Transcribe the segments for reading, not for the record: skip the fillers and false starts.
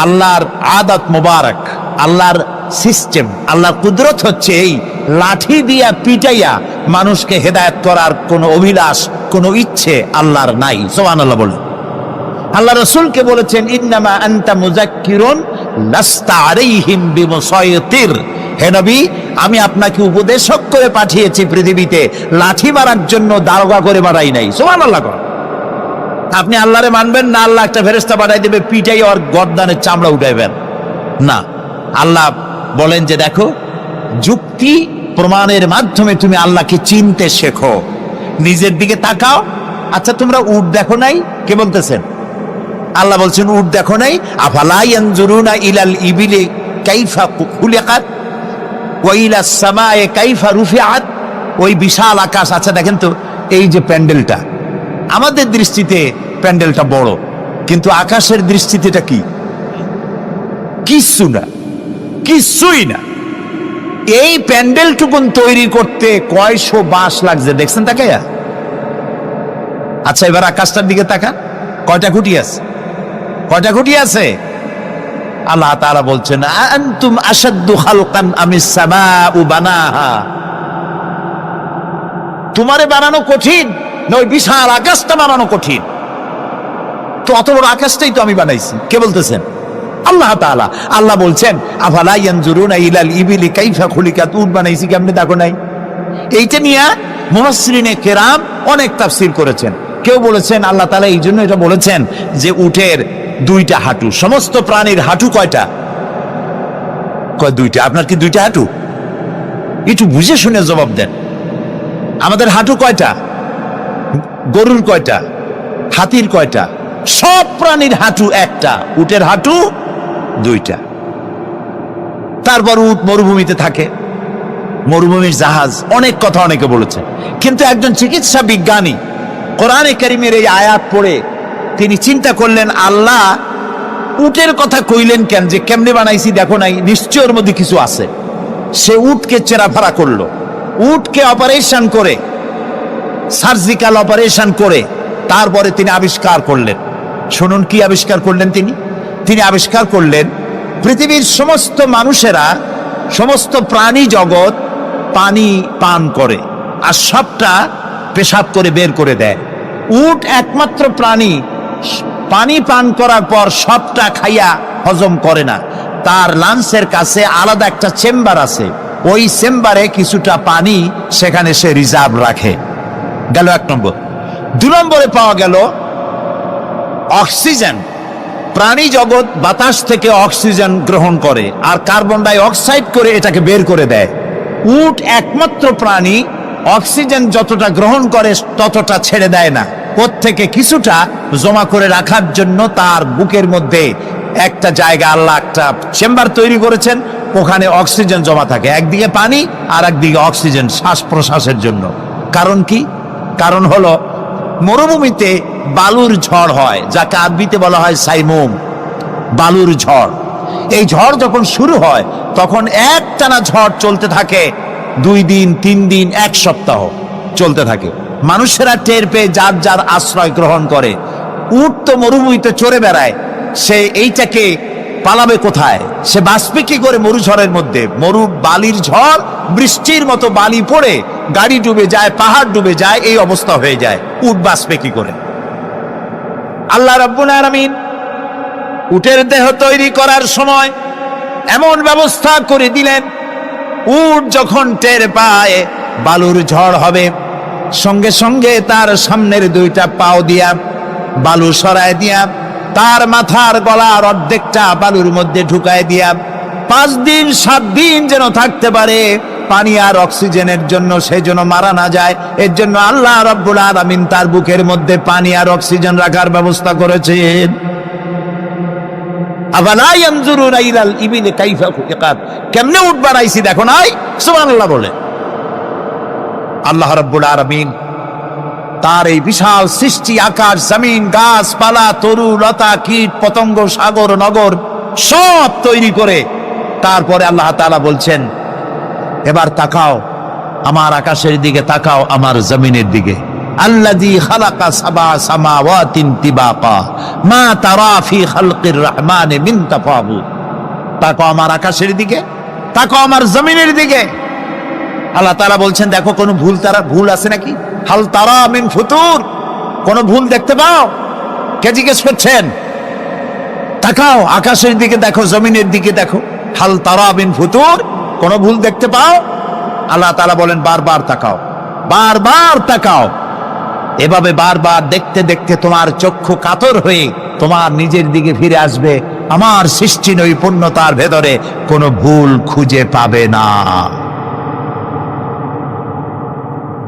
আল্লাহর আদাত মোবারক, আল্লাহর সিস্টেম, আল্লাহর কুদরত হচ্ছে এই লাঠি দিয়া পিটাইয়া মানুষকে হেদায়েত করার কোনো অভিলাষ, কোনো ইচ্ছে আল্লাহর নাই। সুবহানাল্লাহ বলেন। আল্লাহ রাসূলকে বলেছেন, ইন্নামা আনতা মুযাক্কিরুন লাস্তা আলাইহিম বিমুসাইতির। হে নবী, আমি আপনাকে উপদেশক করে পাঠিয়েছি পৃথিবীতে, লাঠি মারার জন্য দারোগা করে পাঠাই নাই। সুবহানাল্লাহ। আপনি আল্লাহরে মানবেন না, আল্লাহ একটা ফেরেশতা পাঠাই দেবে পিটাই ওর গর্দানের চামড়া উঠাইবেন না। আল্লাহ বলেন যে দেখো, যুক্তি প্রমাণের মাধ্যমে তুমি আল্লাহকে চিনতে শেখো। নিজের দিকে তাকাও। আচ্ছা, তোমরা উট দেখো নাই? কে বলতেছেন? আল্লাহ বলছেন উট দেখো নাই? আফালা ইয়ানজুরুনা ইলাল ইবিলি কাইফা খুলিকাত ওয়া ইলাস সামায়ে কাইফা রুফিআত। ওই বিশাল আকাশ। আচ্ছা দেখেন তো, এই যে প্যান্ডেলটা, আমাদের দৃষ্টিতে প্যান্ডেলটা বড়, কিন্তু আকাশের দৃষ্টিতে এটা কি? কিচ্ছু না, কিচ্ছুই না। এই প্যান্ডেলটুকুন তৈরি করতে কয়শো বাঁশ লাগছে, দেখছেন তাকাইয়া? আচ্ছা, এবার আকাশটার দিকে তাকা, কয়টা খুঁটি আছে? কয়টা খুঁটি আছে? আল্লাহ তাআলা বলছেন, আনতুম আশাদ্দু খালকান আমিস সামাউ বানাহা। তোমারে বানানো কঠিন না ওই বিশাল আকাশটা বানানো কঠিন? তো অত বড় আকাশটাই তো আমি বানাইছি। কে বলতেছেন? আল্লাহ তাআলা। আল্লাহ বলছেন, আফালা ইয়ানজুরুনা ইলাল ইবিলি কাইফা খুলিকাত। উট বানাইছি কেমনে দেখো নাই? এইটা নিয়ে মুফাসসিরিনে কেরাম অনেক তাফসীর করেছেন। কেউ বলেছেন আল্লাহ তাআলা এই জন্য এটা বলেছেন যে উটের দুইটা হাঁটু। সমস্ত প্রাণীর হাঁটু কয়টা? কয় দুইটা। আপনার কি দুইটা হাঁটু? একটু বুঝে শুনে জবাব দেন। আমাদের হাঁটু কয়টা? গরুর কয়টা? হাতির কয়টা? সব প্রাণীর হাঁটু একটা, উটের হাঁটু দুইটা। তারপর উট মরুভূমিতে থাকে, মরুভূমির জাহাজ, অনেক কথা অনেকে বলেছে। কিন্তু একজন চিকিৎসা বিজ্ঞানী কোরআনে কারীমের এই আয়াত পড়ে তিনি চিন্তা করলেন, আল্লাহ উটের কথা কইলেন কেন? যে কেমনে বানাইছি দেখো নাই, নিশ্চয় ওর মধ্যে কিছু আছে। সে উটকে চেরাফারা করলো, উটকে অপারেশন করে, সার্জিক্যাল অপারেশন করে তারপরে তিনি আবিষ্কার করলেন। শুনুন কি আবিষ্কার করলেন তিনি? তিনি আবিষ্কার করলেন পৃথিবীর সমস্ত মানুষেরা, সমস্ত প্রাণী জগৎ পানি পান করে আর সবটা পেশাব করে বের করে দেয়। উট একমাত্র প্রাণী পানি পান করার পর সবটা খাইয়া হজম করে না। তার লাঞ্চের কাছে আলাদা একটা চেম্বার আছে, ওই চেম্বারে কিছুটা পানি সেখানে সে রিজার্ভ রাখে। গেল এক নম্বর। দুই নম্বরে পাওয়া গেল অক্সিজেন। প্রাণী জগৎ বাতাস থেকে অক্সিজেন গ্রহণ করে আর কার্বন ডাই অক্সাইড করে এটাকে বের করে দেয়। উট একমাত্র প্রাণী অক্সিজেন যতটা গ্রহণ করে ততটা ছেড়ে দেয় না, প্রত্যেকে কিছুটা জমা করে রাখার জন্য তার বুকের মধ্যে একটা জায়গা, আল্লাহ একটা চেম্বার তৈরি করেছেন, ওখানে অক্সিজেন জমা থাকে। একদিকে পানি আর একদিকে অক্সিজেন শ্বাস প্রশ্বাসের জন্য। কারণ কি? কারণ হলো মরুভূমিতে বালুর ঝড় হয়, যাকে আরবিতে বলা হয় সাইমুম, বালুর ঝড়। এই ঝড় যখন শুরু হয় তখন একটানা ঝড় চলতে থাকে 2 দিন 3 দিন 1 সপ্তাহ চলতে থাকে। মানুষেরা টের পেয়ে যার যার আশ্রয় গ্রহণ করে। উট তো মরুভূমিতে চড়ে বেড়ায়, সে এইটাকে পালাবে কোথায়? সে বাঁচবে কি করে মরুঝড়ের মধ্যে? বালির ঝড়, বৃষ্টির মতো বালি পড়ে গাড়ি ডুবে যায়, পাহাড় ডুবে যায়, এই অবস্থা হয়ে যায়। উট বাঁচবে কি করে? আল্লাহ রাব্বুল আলামিন উটের দেহ তৈরি করার সময় এমন ব্যবস্থা করে দিলেন, উট যখন টের পায় বালুর ঝড় হবে, সঙ্গে সঙ্গে তার সামনের 2টা পাও দিয়া বালু সরায় দিয়া তার মাথার গলার অর্ধেকটা বালুর মধ্যে ঢুকায় দিয়া 5 দিন 7 দিন যেন থাকতে পারে, পানি আর অক্সিজেনের জন্য, সে যেন মারা না যায়। এর জন্য আল্লাহ রাব্বুল আলামিন তার বুকের মধ্যে পানি আর অক্সিজেন রাখার ব্যবস্থা করেছেন। আফালা ইয়ানজুরুনা ইলাল ইবিলি কাইফা খুলিকাত। কেমনে উট বানাইছি দেখো নাই? সুবহানাল্লাহ বলে। আল্লাহ রাব্বুল আলামিন তার এই বিশাল সৃষ্টি, আকাশ জমিন, গাছপালা, তরু লতা, কীট পতঙ্গ, সাগর নগর সব তৈরি করে তারপরে আল্লাহ তাআলা বলছেন, এবার তাকাও আমার আকাশের দিকে, তাকাও আমার জমিনের দিকে। আল্লাযী খালাকা সাবা সামাওয়াতিন তিবাকা মা তারা ফি খালকির রহমানি মিন তাফাউত। তাকো আমার আকাশের দিকে, তাকো আমার জমিনের দিকে। আল্লাহ তাআলা বলছেন দেখো কোনো ভুল আছে নাকি? হাল তারা মিন ফুতুর, কোনো ভুল দেখতে পাও? কে জিজ্ঞেস করছেন? তাকাও আকাশের দিকে দেখো, জমিনের দিকে দেখো, হাল তারা মিন ফুতুর, কোনো ভুল দেখতে পাও? আল্লাহ তাআলা বলেন বারবার তাকাও, বারবার তাকাও। এভাবে বারবার দেখতে দেখতে তোমার চক্ষু কাতর হয়ে তোমার নিজের দিকে ফিরে আসবে। আমার সৃষ্টি নৈপুণ্যতার ভেতরে কোনো ভুল খুঁজে পাবে না।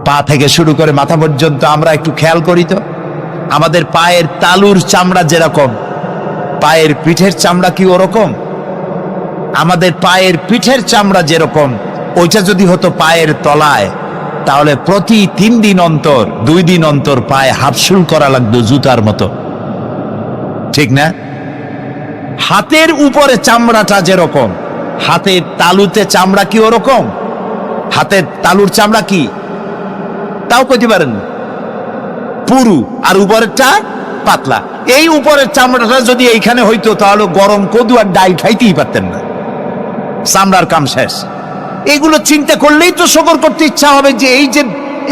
পা থেকে শুরু করে মাথা পর্যন্ত আমরা একটু খেয়াল করি তো, আমাদের পায়ের তালুর চামড়া যেরকম, পায়ের পিঠের চামড়া কি ওরকম? আমাদের পায়ের পিঠের চামড়া যেরকম, ওইটা যদি হতো পায়ের তলায়, তাহলে প্রতি 3 দিন অন্তর 2 দিন অন্তর পায়ে হাফসুল করা লাগতো জুতার মতো, ঠিক না? হাতের উপরে চামড়াটা যেরকম, হাতের তালুতে চামড়া কি ওরকম? হাতের তালুর চামড়া কি তাও কইতে পারেন, পুরু, আর উপরেরটা পাতলা। এই উপরের চামড়াটা যদি এইখানে হইতো তাহলে গরম কদু আর ডাল খাইতেই পারতেন না, চামড়ার কাম শেষ। এগুলো চিন্তা করলেই তো শকর করতে ইচ্ছা হবে যে এই যে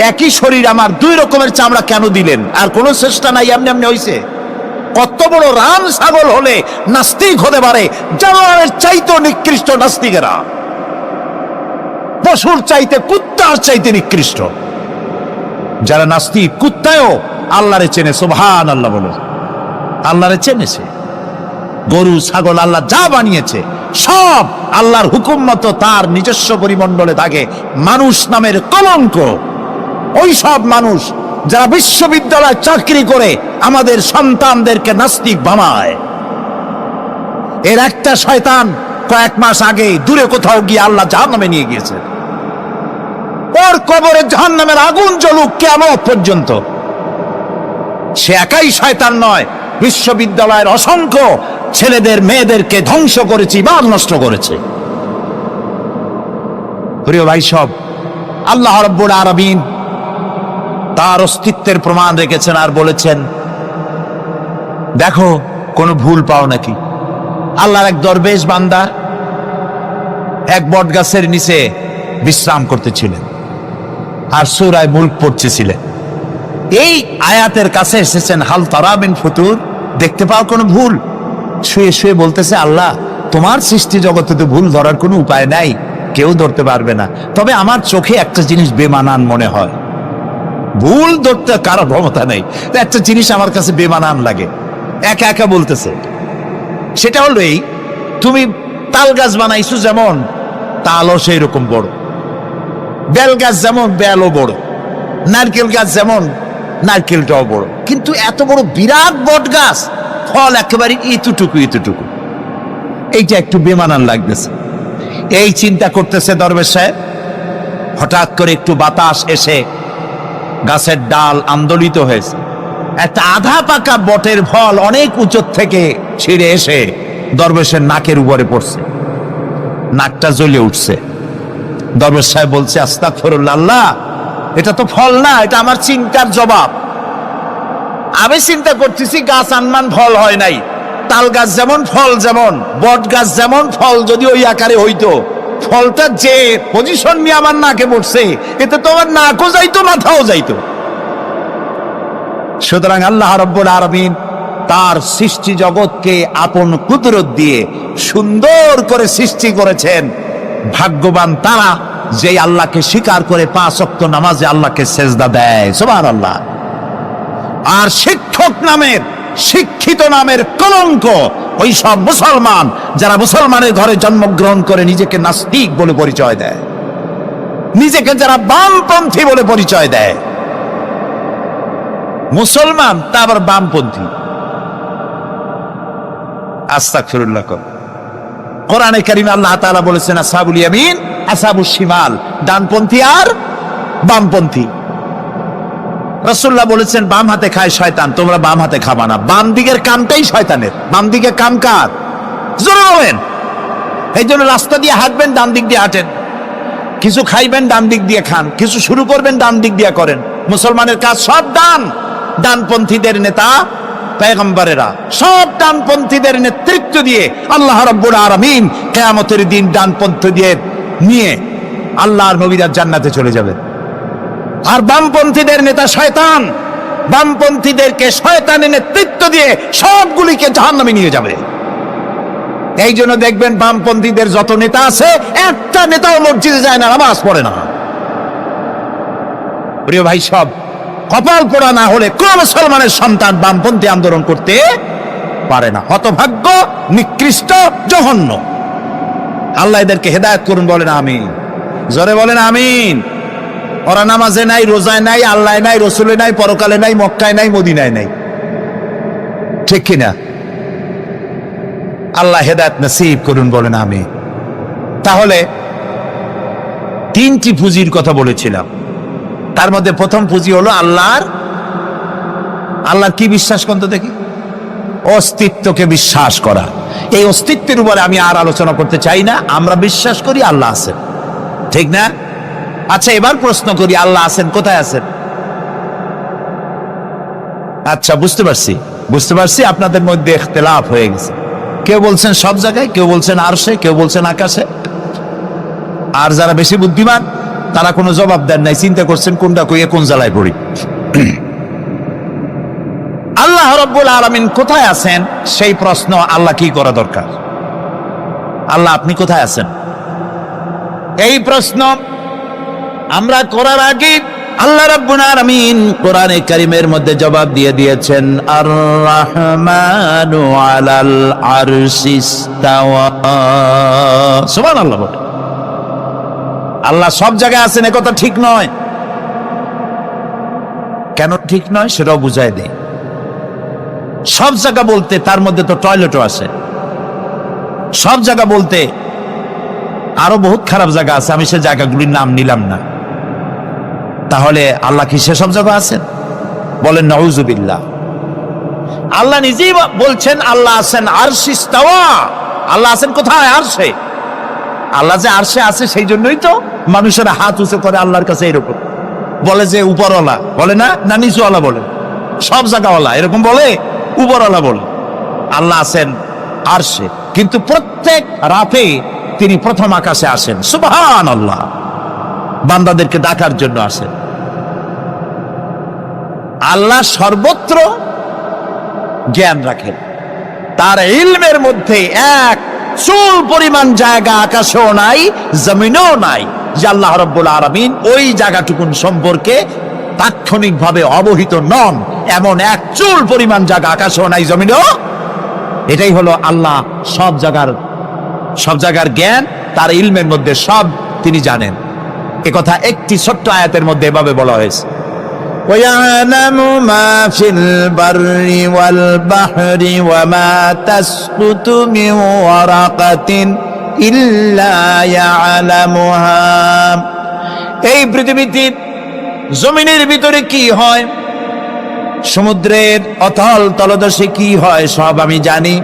একই শরীর আমার 2 রকমের চামড়া কেন দিলেন? আর কোনো চেষ্টা নাই, এমনি এমনি হইছে। কত বড় রাম ছাগল হলে নাস্তিক হতে পারে, জানোয়ারের চাইতে নিকৃষ্ট নাস্তিকেরা, পশুর চাইতে কুত্তার চাইতে নিকৃষ্ট যারা নাস্তিক। কুত্তায়ও আল্লাহরে চেনে, সুবহানাল্লাহ বলে, আল্লাহরে চেনেছে। গরু ছাগল আল্লাহ যা বানিয়েছে সব আল্লাহর হুকুম মতো তার নিজস্ব পরিমণ্ডলে থাকে। মানুষ নামের কলঙ্ক ওই সব মানুষ যারা বিশ্ববিদ্যালয়ে চাকরি করে আমাদের সন্তানদেরকে নাস্তিক বানায়। এর একটা শয়তান কয়েক মাস আগে দূরে কোথাও গিয়ে আল্লাহ জাহান্নামে নিয়ে গিয়েছে। ওর কবরে জাহান্নামের আগুন জ্বলুক কিয়ামত পর্যন্ত। সে একাই শয়তান নয়, বিশ্ববিদ্যালয়ের অসংখ্য ছেলেদের মেয়েদেরকে ধ্বংস করেছে, ইমান নষ্ট করেছে। প্রিয় ভাই সব, আল্লাহ রাব্বুল আলামিন তার অস্তিত্বের প্রমাণ রেখেছেন আর বলেছেন দেখো কোনো ভুল পাও নাকি। আল্লাহর এক দরবেশ বান্দা এক বট গাছের নিচে বিশ্রাম করতেছিলেন আর সূরা মুলক পড়তেছিলেন। এই আয়াতের কাছে এসেছেন হাল তারা মিন ফুতুর, দেখতে পাও কোনো ভুল? শুয়ে শুয়ে বলতেছে আল্লাহ তোমার সৃষ্টি জগতে তো ভুল ধরার কোনো উপায় নাই, কেউ ধরতে পারবে না, তবে আমার চোখে একটা জিনিস বেমানান মনে হয়। ভুল ধরতে কারো ক্ষমতা নেই, একটা জিনিস আমার কাছে বেমানান লাগে। একা একা বলতেছে, সেটা হলো এই, তুমি তাল গাছ বানাইছো যেমন তালও সেই রকম বড়, বেল গাছ যেমন বেলও বড়, নারকেল গাছ যেমন নারকেলটাও বড়, কিন্তু এত বড় বিরাট বট গাছ ফল একেবারে এতটুকু এতটুকু, এইটা একটু বেমানান লাগতেছে। এই চিন্তা করতেছে দরবেশ সাহেব, হঠাৎ করে একটু বাতাস এসে গাছের ডাল আন্দোলিত হয়েছে। একটা আধা পাকা বটের ফল অনেক উঁচু থেকে ছিঁড়ে এসে দরবেশের নাকের উপরে পড়ছে, নাকটা জ্বলে উঠছে। দরবেশ সাহেব বলছে আস্তাগফিরুল্লাহ, আল্লাহ এটা তো ফল না, এটা আমার চিন্তার জবাব। আমি চিন্তা করতেছি গাছ আনমান ফল হয় নাই, তাল গাছ যেমন ফল যেমন, বট গাছ যেমন ফল যদি ওই আকারে হইতো, ফলটা যে পজিশন নিয়ে আমার নাকে পড়ছে এতে তো আমার নাকও যাইতো মাথাও যাইতো। সুতরাং আল্লাহ রাব্বুল আলামিন তার সৃষ্টি জগৎকে আপন কুদরত দিয়ে সুন্দর করে সৃষ্টি করেছেন। ভাগ্যবান তারা যে আল্লাহকে স্বীকার করে 5 ওয়াক্ত নামাজে আল্লাহকে সেজদা দেয়, সুবহানাল্লাহ। আর শিক্ষক নামের, শিক্ষিত নামের কলঙ্ক ওই সব মুসলমান যারা মুসলমানের ঘরে জন্মগ্রহণ করে নিজেকে নাস্তিক বলে পরিচয় দেয়, নিজেকে যারা বামপন্থী বলে পরিচয় দেয়। মুসলমান তা আবার বামপন্থী, আস্তাগফিরুল্লাহ। কোরআনে কারিমে আল্লাহ তাআলা বলেছেন আসহাবুল ইয়ামিন আসহাবুশ শিমাল, ডানপন্থী আর বামপন্থী। রাসূলুল্লাহ বলেছেন বাম হাতে খায় শয়তান, তোমরা বাম হাতে খাবা না। বাম দিকের কামটাই শয়তানের, বাম দিকে কাম কার? জোরে বলেন। এই জন্য রাস্তা দিয়ে হাঁটবেন ডান দিক দিয়ে হাঁটেন, কিছু খাইবেন ডান দিক দিয়ে খান, কিছু শুরু করবেন ডান দিক দিয়ে করেন। মুসলমানের কাজ সব ডান, ডানপন্থীদের নেতা পয়গম্বরেরা সব ডানপন্থীদের নেতৃত্ব দিয়ে আল্লাহ রাব্বুল আলামিন কিয়ামতের দিন ডানপন্থী দিয়ে নিয়ে আল্লাহর নবীরা জান্নাতে চলে যাবে। আর বামপন্থীদের নেতা শয়তান, বামপন্থীদেরকে শয়তানের নেতৃত্ব দিয়ে সবগুলিকে জাহান্নামে নিয়ে যাবে। এই জন্য দেখবেন বামপন্থীদের যত নেতা আছে, একটা নেতাও মসজিদে যায় না, নামাজ পড়ে না। প্রিয় ভাই, সব কপাল পোড়া না হলে কোন মুসলমানের সন্তান বামপন্থী আন্দোলন করতে পারে না। হতভাগ্য, নিকৃষ্ট, জঘন্য। আল্লাহ এদেরকে হেদায়েত করুন, বলেন আমিন। জোরে বলেন আমিন। ওরা নামাজে নাই, রোজায় নাই, আল্লাহ নাই, রসুলে নাই, পরকালে নাই, মক্কায় নাই, মদিনায় নাই, ঠিক কিনা? আল্লাহ হেদায়েত নসিব করুন, বলেন আমিন। তাহলে তিনটি পুঁজির কথা বলেছিলাম, তার মধ্যে প্রথম পুঁজি হলো আল্লাহর কি বিশ্বাস করতে দেখি? অস্তিত্বকে বিশ্বাস করা। এই অস্তিত্বের উপরে আমি আর আলোচনা করতে চাই না। আমরা বিশ্বাস করি আল্লাহ আছেন, ঠিক না? আচ্ছা, এবার প্রশ্ন করি, আল্লাহ আছেন, কোথায় আছেন? আচ্ছা, বুঝতে পারছি আপনাদের মধ্যে ইখতিলাফ হয়ে গেছে। কেউ বলছেন সব জায়গায়, কেউ বলছেন আরশে, কেউ বলছেন আকাশে। আর যারা বেশি বুদ্ধিমান তারা কোনো জবাব দেন নাই, চিন্তা করছেন কোনটা কইয়ে কোন জ্বালায় পড়ি। আল্লাহ রাব্বুল আলামিন কোথায় আছেন সেই প্রশ্ন আল্লাহ কি করা দরকার? আল্লাহ আপনি কোথায় আছেন এই প্রশ্ন আমরা করার আগে আল্লাহ রাব্বুল আলামিন কোরআনে কারীমের মধ্যে জবাব দিয়ে দিয়েছেন, আর রাহমানু আলাল আরশিস্তাওয়া। সুবহানাল্লাহ। আল্লাহ সব জায়গায় আছেন এ কথা ঠিক নয়। কেন ঠিক নয় সেটাও বুঝাই দেই। সব জায়গা বলতে তার মধ্যে তো টয়লেটও আছে। সব জায়গা বলতে আরো বহুত খারাপ জায়গা আছে, আমি সে জায়গাগুলির নাম নিলাম না। তাহলে আল্লাহ কি সেসব জায়গা আছেন? বলেন নাউজুবিল্লাহ। আল্লাহ নিজেই বলছেন আল্লাহ আছেন আরশে ইস্তাওয়া। আল্লাহ আছেন কোথায়? আরশে। আল্লাহ যে আরশে আছে সেই জন্যই তো মানুষেরা হাত উঁচু করে আল্লাহর কাছে, এরকম বলে যে উপরওয়ালা, বলে না, না নিচুওয়ালা বলে, সব জায়গাওয়ালা এরকম বলে, উপরওয়ালা বলে। আল্লাহ আছেন আরশে, কিন্তু প্রত্যেক রাতে তিনি প্রথম আকাশে আসেন। সুবহানাল্লাহ। বান্দাদেরকে ডাকার জন্য আসেন। আল্লাহ সর্বত্র জ্ঞান রাখেন। তার ইলমের মধ্যে এক চুল পরিমাণ জায়গা আকাশেও নাই, জমিনেও নাই যে আল্লাহ রাব্বুল আলামিন ওই জায়গাটুকুন সম্পর্কে তাৎক্ষণিকভাবে অবহিত নন। এমন এক চুল পরিমাণ জায়গা আকাশেও নাই, জমিনেও। এটাই হলো আল্লাহ সব জায়গার জ্ঞান, তার ইলমের মধ্যে সব তিনি জানেন। এ কথা একটি ছোট্ট আয়াতের মধ্যে এভাবে বলা হয়েছে, وَيَعْلَمُ مَا فِي الْبَرِّ وَالْبَحْرِ وَمَا تَسْقُطُ مِنْ وَرَقَةٍ إِلَّا يَعْلَمُهَا। এই পৃথিবীতে জমিনের ভিতরে কি হয়, সমুদ্রের অতল তলদেশে কি হয়, সব আমি জানি।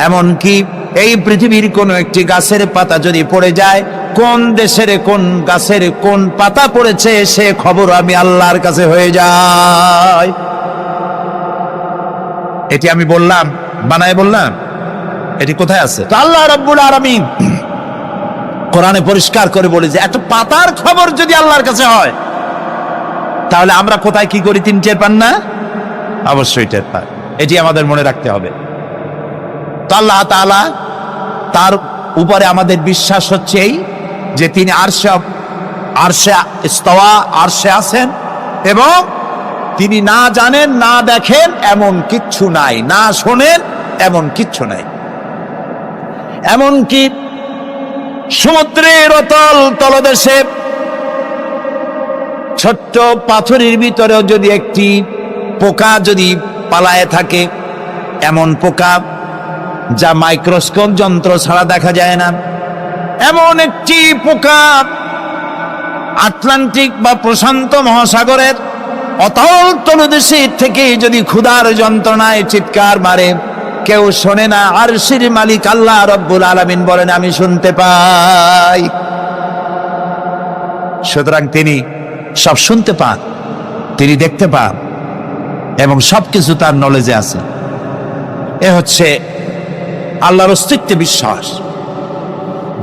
এমনকি এই পৃথিবীর কোন একটি গাছের পাতা যদি পড়ে যায়, কোন দেশের কোন গাছের কোন পাতা পড়েছে সে খবর আমি আল্লাহর কাছে হয়ে যায়। এটি আমি বললাম, বানায় বললাম, এটি কোথায় আছে? তো আল্লাহ রাব্বুল আলামিন কোরআনে পরিষ্কার করে বলে যে একটা পাতার খবর যদি আল্লাহর কাছে হয়, তাহলে আমরা কোথায় কি করি তিনি টের পান না? অবশ্যই টের পান। এটি আমাদের মনে রাখতে হবে। তো আল্লাহ তাআলা, তার উপরে আমাদের বিশ্বাস হচ্ছে এই যে তিনি আরশে ইস্তাওয়া, আরশে আছেন, এবং তিনি না জানেন, না দেখেন এমন কিচ্ছু নাই, না শোনেন এমন কিচ্ছু নাই। এমনকি সমুদ্রের অতল তলদেশে ছোট্ট পাথরের ভিতরেও যদি একটি পোকা যদি পালায়ে থাকে, এমন পোকা যা মাইক্রোস্কোপ যন্ত্র ছাড়া দেখা যায় না, এমন একটি পোকা আটলান্টিক বা প্রশান্ত মহাসাগরের অতল তলদেশে থেকে যদি ক্ষুধার যন্ত্রণায় চিৎকার মারে, কেউ শোনে না। আরশের মালিক আল্লাহ রাব্বুল আলামিন বলেন আমি শুনতে পাই। সুতরাং তিনি সব শুনতে পান, তিনি দেখতে পান এবং সবকিছু তার নলেজে আছে। এ হচ্ছে আল্লাহর অস্তিত্বে বিশ্বাস।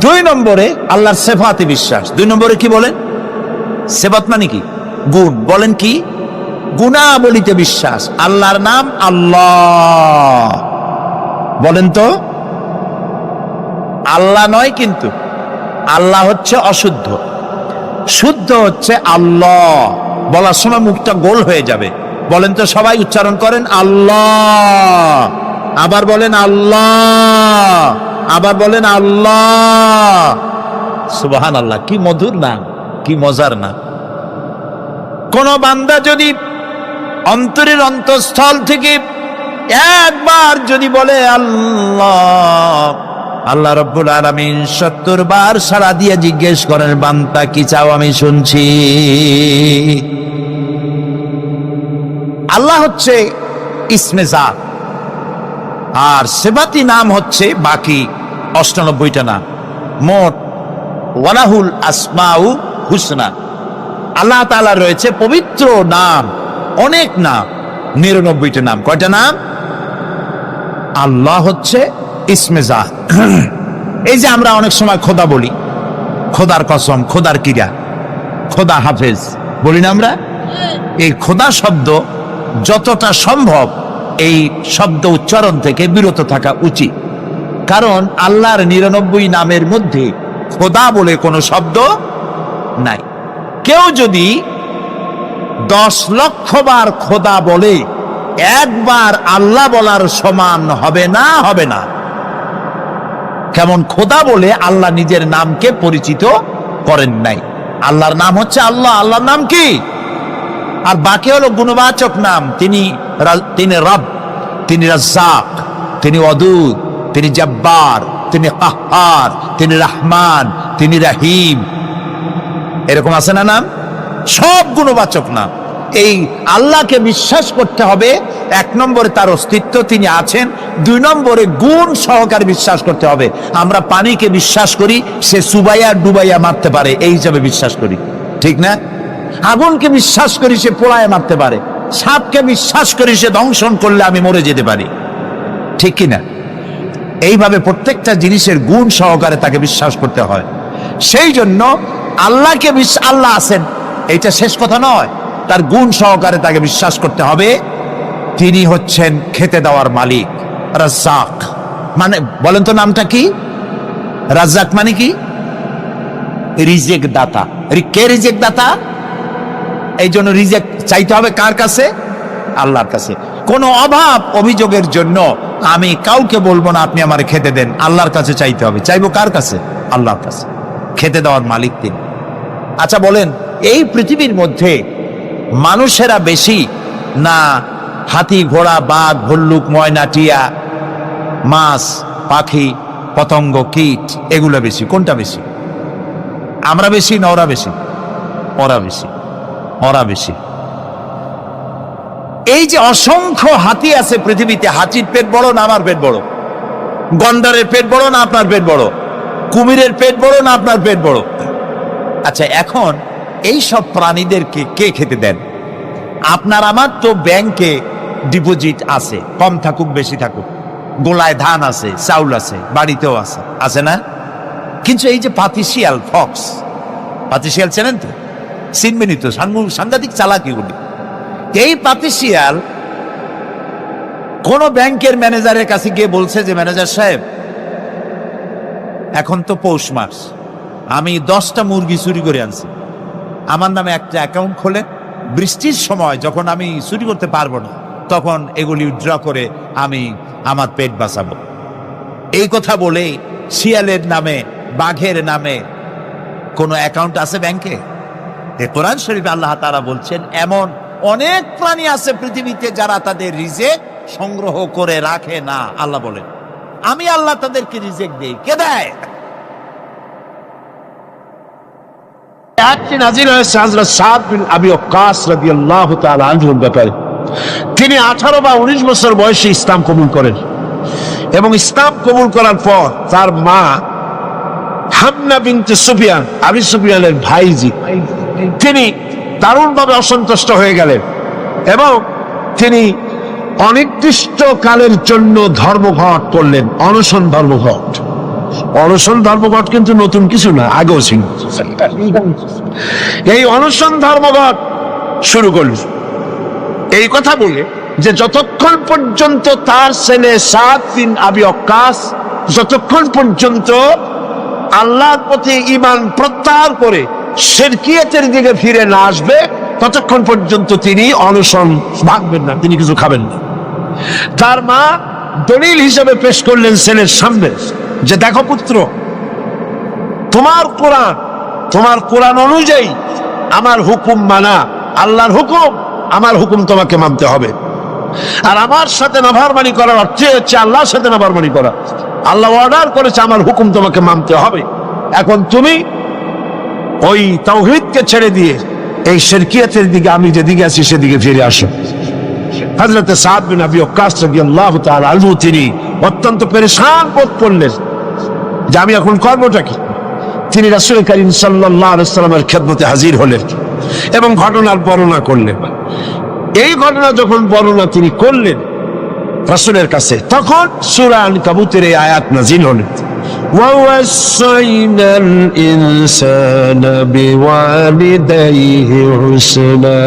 2 নম্বরে আল্লাহর সিফাতে বিশ্বাস। 2 নম্বরে কি বলেন? সিফাত মানে কি? গুণ। বলেন কি? গুণাবলীতে বিশ্বাস। আল্লাহর নাম আল্লাহ, বলেন তো। আল্লাহ নয়, কিন্তু আল্লাহ হচ্ছে অশুদ্ধ, শুদ্ধ হচ্ছে আল্লাহ। বলার সময় মুখটা গোল হয়ে যাবে। বলেন তো, সবাই উচ্চারণ করেন আল্লাহ, আবার বলেন আল্লাহ, আবার বলেন আল্লাহ। সুবহানাল্লাহ, কি মধুর নাম, কি মজার নাম। কোন বান্দা যদি অন্তরের অন্তঃস্থল থেকে একবার যদি বলে আল্লাহ, আল্লাহ রাব্বুল আলামিন 70 বার সাড়া দিয়ে জিজ্ঞেস করেন, বান্দা কি চাও, আমি শুনছি। আল্লাহ হচ্ছে ইসমে জাত, আর সিফাতি নাম হচ্ছে বাকি 98টা নাম। মোট ওয়ালাহুল আসমাউ হুসনা, আল্লাহ তাআলা রয়েছে পবিত্র নাম, অনেক নাম, 99টা নাম। কয়টা নাম? আল্লাহ হচ্ছে ইসমে জাত। এই যে আমরা অনেক সময় খোদা বলি, খোদার কসম, খোদার কিরা, খোদা হাফেজ বলি না আমরা? এই খোদা শব্দ যতটা সম্ভব এই শব্দ উচ্চারণ থেকে বিরত থাকা উচিত, কারণ আল্লাহর 99 নামের মধ্যে খোদা বলে কোনো শব্দ নাই। কেউ যদি 10 লক্ষ বার খোদা বলে, একবার আল্লাহ বলার সমান হবে না, হবে না। কেমন খোদা বলে আল্লাহ নিজের নামকে পরিচিত করেন নাই। আল্লাহর নাম হচ্ছে আল্লাহ। আল্লাহর নাম কি? আর বাকি হলো গুণবাচক নাম। তিনি রব, তিনি রাজ্জাক, তিনি ওয়াদুদ, তিনি জব্বার, তিনি কাহ্হার, তিনি রহমান, তিনি রহিম। এরকম আছে না নাম? সব গুণবাচক নাম। এই আল্লাহকে বিশ্বাস করতে হবে। 1 নম্বরে তার অস্তিত্ব, তিনি আছেন। 2 নম্বরে গুণ সহকারে বিশ্বাস করতে হবে। আমরা পানিকে বিশ্বাস করি সে চুবাইয়া ডুবাইয়া মারতে পারে, এই হিসাবে বিশ্বাস করি, ঠিক না? আগুনকে বিশ্বাস করি সে পোড়ায় মারতে পারে। সাপকে বিশ্বাস করি সে দংশন করলে আমি মরে যেতে পারি, ঠিক কিনা? এইভাবে প্রত্যেকটা জিনিসের গুণ সহকারে তাকে বিশ্বাস করতে হয়। সেই জন্য আল্লাহকে আল্লাহ আছেন এইটা শেষ কথা নয়, তার গুণ সহকারে তাকে বিশ্বাস করতে হবে। তিনি হচ্ছেন খেতে দেওয়ার মালিক, রাজ্জাক। মানে বলেন তো নামটা কি? রাজ্জাক মানে কি? রিজেক দাতা। কে রিজেক দাতা? এই জন্য রিজেক চাইতে হবে কার কাছে? আল্লাহর কাছে। কোনো অভাব অভিযোগের জন্য আমি কাউকে বলবো না আপনি আমারে খেতে দেন, আল্লাহর কাছে চাইতে হবে। চাইবো কার কাছে? আল্লাহর কাছে। খেতে দেওয়ার মালিক তিনি। আচ্ছা বলেন, এই পৃথিবীর মধ্যে মানুষেরা বেশি না হাতি, ঘোড়া, বাঘ, ভল্লুক, ময়না, টিয়া, মাছ, পাখি, পতঙ্গ, কীট এগুলো বেশি? কোনটা বেশি? আমরা বেশি না ওরা বেশি? ওরা বেশি, ওরা বেশি। এই যে অসংখ্য হাতি আছে পৃথিবীতে, হাতির পেট বড় না আমার পেট বড়? গন্ডারের পেট বড় না আপনার পেট বড়? কুমিরের পেট বড় না আপনার পেট বড়? আচ্ছা, এখন এই সব প্রাণীদেরকে কে খেতে দেন? আপনার আমার তো ব্যাংকে ডিপোজিট আছে, কম থাকুক বেশি থাকুক, গোলায় ধান আছে, চাউল আছে, বাড়িতেও আছে, আছে না? কিন্তু এই যে পাতিশিয়াল, ফক্স, পাতিশিয়াল চেনেন তো? চিনবেনই তো, সাংঘাতিক চালাকি গুলি। এই পাতিশিয়াল কোন ব্যাংকের ম্যানেজারের কাছে গিয়ে বলছে যে, ম্যানেজার সাহেব, এখন তো পৌষ মাস, আমি 10টা মুরগি চুরি করে আনছি, আমার নামে একটা অ্যাকাউন্ট খোলে, বৃষ্টির সময় যখন আমি চুরি করতে পারবো না তখন এগুলি উইথড্র করে আমি আমার পেট বাঁচাবো। এই কথা বলে শিয়ালের নামে, বাঘের নামে কোন অ্যাকাউন্ট আছে ব্যাংকে? কোরআন শরীফে আল্লাহ তাআলা বলছেন, এমন অনেক প্রাণী আছে পৃথিবীতে যারা তাদের রিজেক সংগ্রহ করে রাখে না। আল্লাহ বলেন, আমি আল্লাহ তাদেরকে রিজেক দেই। কে দেয়? আয়াতটি নাযিল হয়েছে হযরত সাদ বিন আবি ওয়াক্কাস রাদিয়াল্লাহু তাআলা আনহুর ব্যাপারে। তিনি 18 বা 19 বছর বয়সে ইসলাম কবুল করেন এবং ইসলাম কবুল করার পর তার মা হামনা বিনতে সুফিয়ান, আবু সুফিয়ানের ভাইজি, তিনি দারুণভাবে অসন্তুষ্ট হয়ে গেলেন এবং তিনি অনির্দিষ্ট কালের জন্য ধর্মঘট করলেন, অনশন ধর্মঘট। অনশন ধর্মঘট কিন্তু নতুন কিছু না, আগেও ছিল। এই অনশন ধর্মঘট শুরু করলেন এই কথা বলে যে যতক্ষণ পর্যন্ত তার ছেলে সাদ বিন আবি ওয়াক্কাস যতক্ষণ পর্যন্ত আল্লাহর প্রতি ঈমান প্রত্যাহার করে শিরকিয়াতের দিকে ফিরে না আসবে ততক্ষণ পর্যন্ত তিনি অনশন ভাঙবেন না, তিনি কিছু খাবেন না। তার মা দলিল হিসেবে পেশ করলেন ছেলের সামনে যে দেখো পুত্র, তোমার কোরআন অনুযায়ী আমার হুকুম মানা, আল্লাহর হুকুম, আমার হুকুম তোমাকে মানতে হবে। আর আমার সাথে নাফরমানি করার অর্থ হচ্ছে আল্লাহর সাথে নাফরমানি করা। আল্লাহ অর্ডার করেছে আমার হুকুম তোমাকে মানতে হবে। এখন তুমি ওই তাওহীদকে ছেড়ে দিয়ে এই শিরকিয়াতের দিকে, আমি যেদিকে আছি সেদিকে ফিরে আসো। হযরত সাদ বিন আবি ওয়াক্কাস রাদিয়াল্লাহু তাআলা আনহু তিনি অত্যন্ত পেরেশান বোধ করলেন যে আমি এখন করবোটা কি। তিনি রাসূল করিম সাল্লাল্লাহু আলাইহি ওয়াসাল্লামের খেদমতে হাজির হলেন এবং ঘটনার বর্ণনা করলেন। এই ঘটনা যখন বর্ণনা তিনি করলেন রাসূলের কাছে, তখন সূরা আনকাবুতের এই আয়াত নাযিল হলেন, وَوَصَّيْنَا الْإِنسَانَ بِوَالِدَيْهِ حُسْنًا।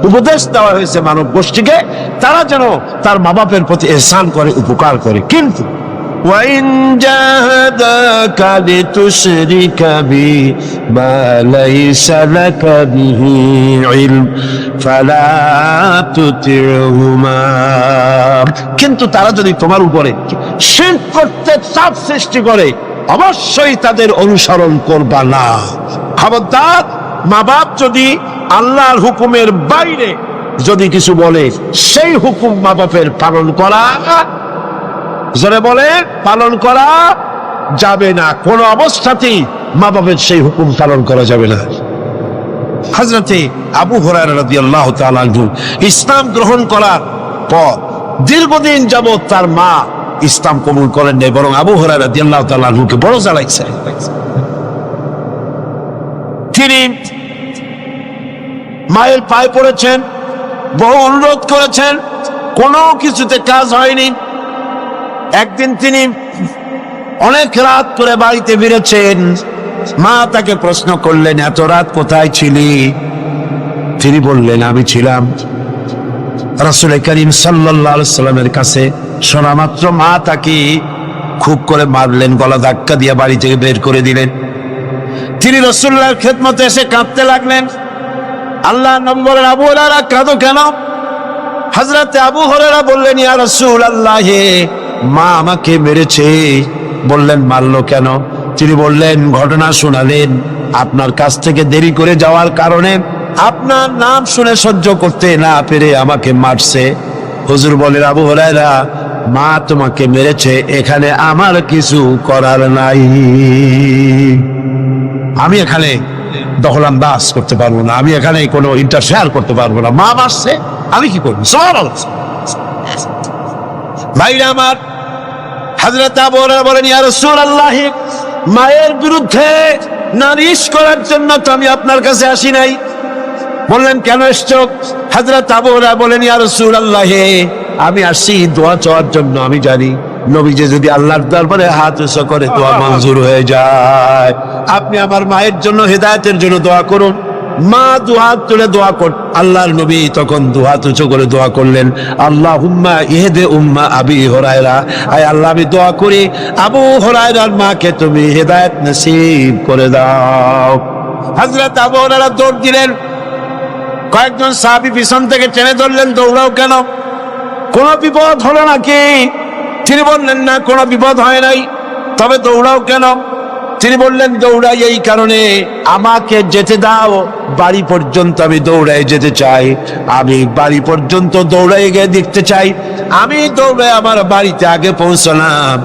উপদেশ দেওয়া হয়েছে মানব গোষ্ঠীকে তারা যেন তার মা বাপের প্রতি ইহসান করে, উপকার করে। কিন্তু وَإِنْ جَاهَدَاكَ لِتُشْرِكَ بِي مَا لَيْسَ لَكَ بِهِ عِلْمٌ فَلَا تُطِعْهُمَا। কিন্তু তারা যদি তোমার উপরে শিরক করতে চাপ সৃষ্টি করে অবশ্যই তাদের অনুসরণ করবা না। খবরদার, মা বাপ যদি আল্লাহর হুকুমের বাইরে যদি কিছু বলে সেই হুকুম মা বাপের পালন করা, জোরে বলে, পালন করা যাবে না। কোন অবস্থাতেই মা বাপের সেই হুকুম পালন করা যাবে না। হযরতে আবু হুরায়রা রাদিয়াল্লাহু তাআলা আনহু ইসলাম গ্রহণ করার পর দীর্ঘদিন যাবত তার মা ইসলাম কবুল করেন নাই, বরং আবু হুরায়রা রাদিয়াল্লাহু তাআলা আনহুকে বড় জ্বালাইছে। তিনি মায়ের পায়ে পড়েছেন, বহু অনুরোধ করেছেন, কোনো কিছুতে কাজ হয়নি। একদিন তিনি অনেক রাত করে বাড়িতে ফিরেছেন। মা তাকে প্রশ্ন করলেন, এত রাত কোথায় ছিলি? তিনি বললেন, আমি ছিলাম রাসূল করিম সাল্লাল্লাহু আলাইহি ওয়াসাল্লামের কাছে। শোনা মাত্র মা তাকে খুব করে মারলেন, গলা ধাক্কা দিয়ে বাড়ি থেকে বের করে দিলেন। তিনি রাসূলুল্লাহর খেদমতে এসে কাঁদতে লাগলেন। আল্লাহর নবী বলেন, আবু হুরায়রা কাঁদো কেন? হযরত আবু হুরায়রা বললেন, ইয়া রাসূলুল্লাহ, মা আমাকে মেরেছে। বললেন, মারলো কেন? তিনি বললেন, ঘটনা শোনালেন, আপনার কাছ থেকে দেরি করে যাওয়ার কারণে আপনার নাম শুনে সহ্য করতে না পেরে আমাকে মারছে। হুজুর বলেন, আবু হুরায়রা, মা তোমাকে মেরেছে, এখানে আমার কিছু করার নাই। আমি এখানে দখলান্দাজ করতে পারবো না, আমি এখানে কোনো ইন্টারফেয়ার করতে পারবো না। মা মারছে, আমি কি করবো? সুবহানাল্লাহ। ভাইরা আমার, হযরত আবু হুরায়রা বলেন, ইয়া রাসূলুল্লাহ, মায়ের বিরুদ্ধে নালিশ করার জন্য তো আমি আপনার কাছে আসি নাই। বললেন, কেন এসছো? হযরত আবু হুরায়রা বলেন, ইয়া রাসূলুল্লাহ, আমি আসছি দোয়া চাওয়ার জন্য। আমি জানি নবীজি যদি আল্লাহর দরবারে হাত উঁচু করে দোয়া মঞ্জুর হয়ে যায়। আপনি আমার মায়ের জন্য, হেদায়েতের জন্য দোয়া করুন। মা দুহাত তুলে দোয়া কর। আল্লাহর নবী তখন দুহাত উঁচু করে দোয়া করলেন, আল্লাহুম্মা ইহদি উম্মা আবি হুরায়রা। আয় আল্লাহ, আমি দোয়া করি আবু হুরায়রার মাকে তুমি হেদায়েত নসিব করে দাও। হযরত আবু হুরায়রা দৌড় দিলেন। কয়েকজন সাহাবী পিছন থেকে টেনে ধরলেন, দৌড়াও কেন? কোন বিপদ হলো নাকি? তিনি বললেন, না, কোনো বিপদ হয় নাই। তবে দৌড়াও কেন? তিনি বললেন, দৌড়াই এই কারণে, আমাকে যেতে দাও বাড়ি পর্যন্ত, আমি দৌড়াই যেতে চাই। আমি বাড়ি পর্যন্ত দৌড়াই গিয়ে দেখতে চাই আমি দৌড়ে আমার বাড়িতে আগে পৌঁছলাম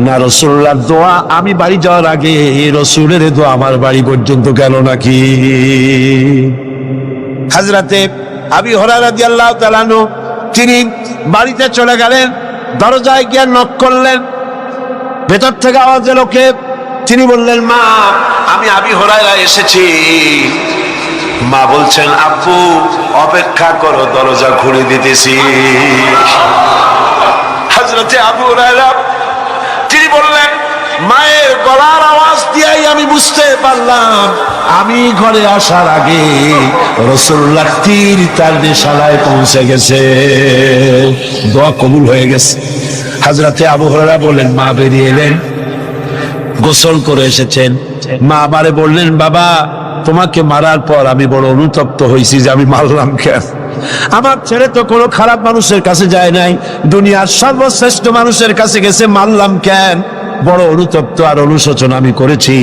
না রাসূলুল্লাহর দোয়া আমি বাড়ি যাওয়ার আগে রাসূলের দোয়া আমার বাড়ি পর্যন্ত গেল নাকি। হযরতে আবি হুরায়রা রাদিয়াল্লাহু তাআলা আনহু তিনি বাড়িতে চলে গেলেন, দরজায় গিয়ে নক করলেন। ভেতর থেকে আওয়াজ এলো, কে? তিনি বললেন, মা, আমি আবি হুরায়রা এসেছি। মা বলছেন, আব্বু অপেক্ষা করো, দরজা খুলে দিতেছি। হযরতে আবু হুরায়রা তিনি বললেন, মায়ের গলার আওয়াজ দিয়েই আমি বুঝতে পারলাম আমি ঘরে আসার আগে রাসূলুল্লাহ তীর তার দেশালায় পৌঁছে গেছে, দোয়া কবুল হয়ে গেছে। হযরতে আবু হুরায়রা বললেন, মা বেরিয়ে এলেন, গোসল করে এসেছেন। মা আবারে বললেন, বাবা তোমাকে মারার পর আমি বড় অনুতপ্ত হয়েছি যে আমি মারলাম কেন। আমার ছেলে তো কোনো খারাপ মানুষের কাছে যায় নাই, দুনিয়ার সর্বশ্রেষ্ঠ মানুষের কাছে গেছে, মারলাম কেন? বড় অনুতপ্ত আর অনুশোচনা আমি করেছি।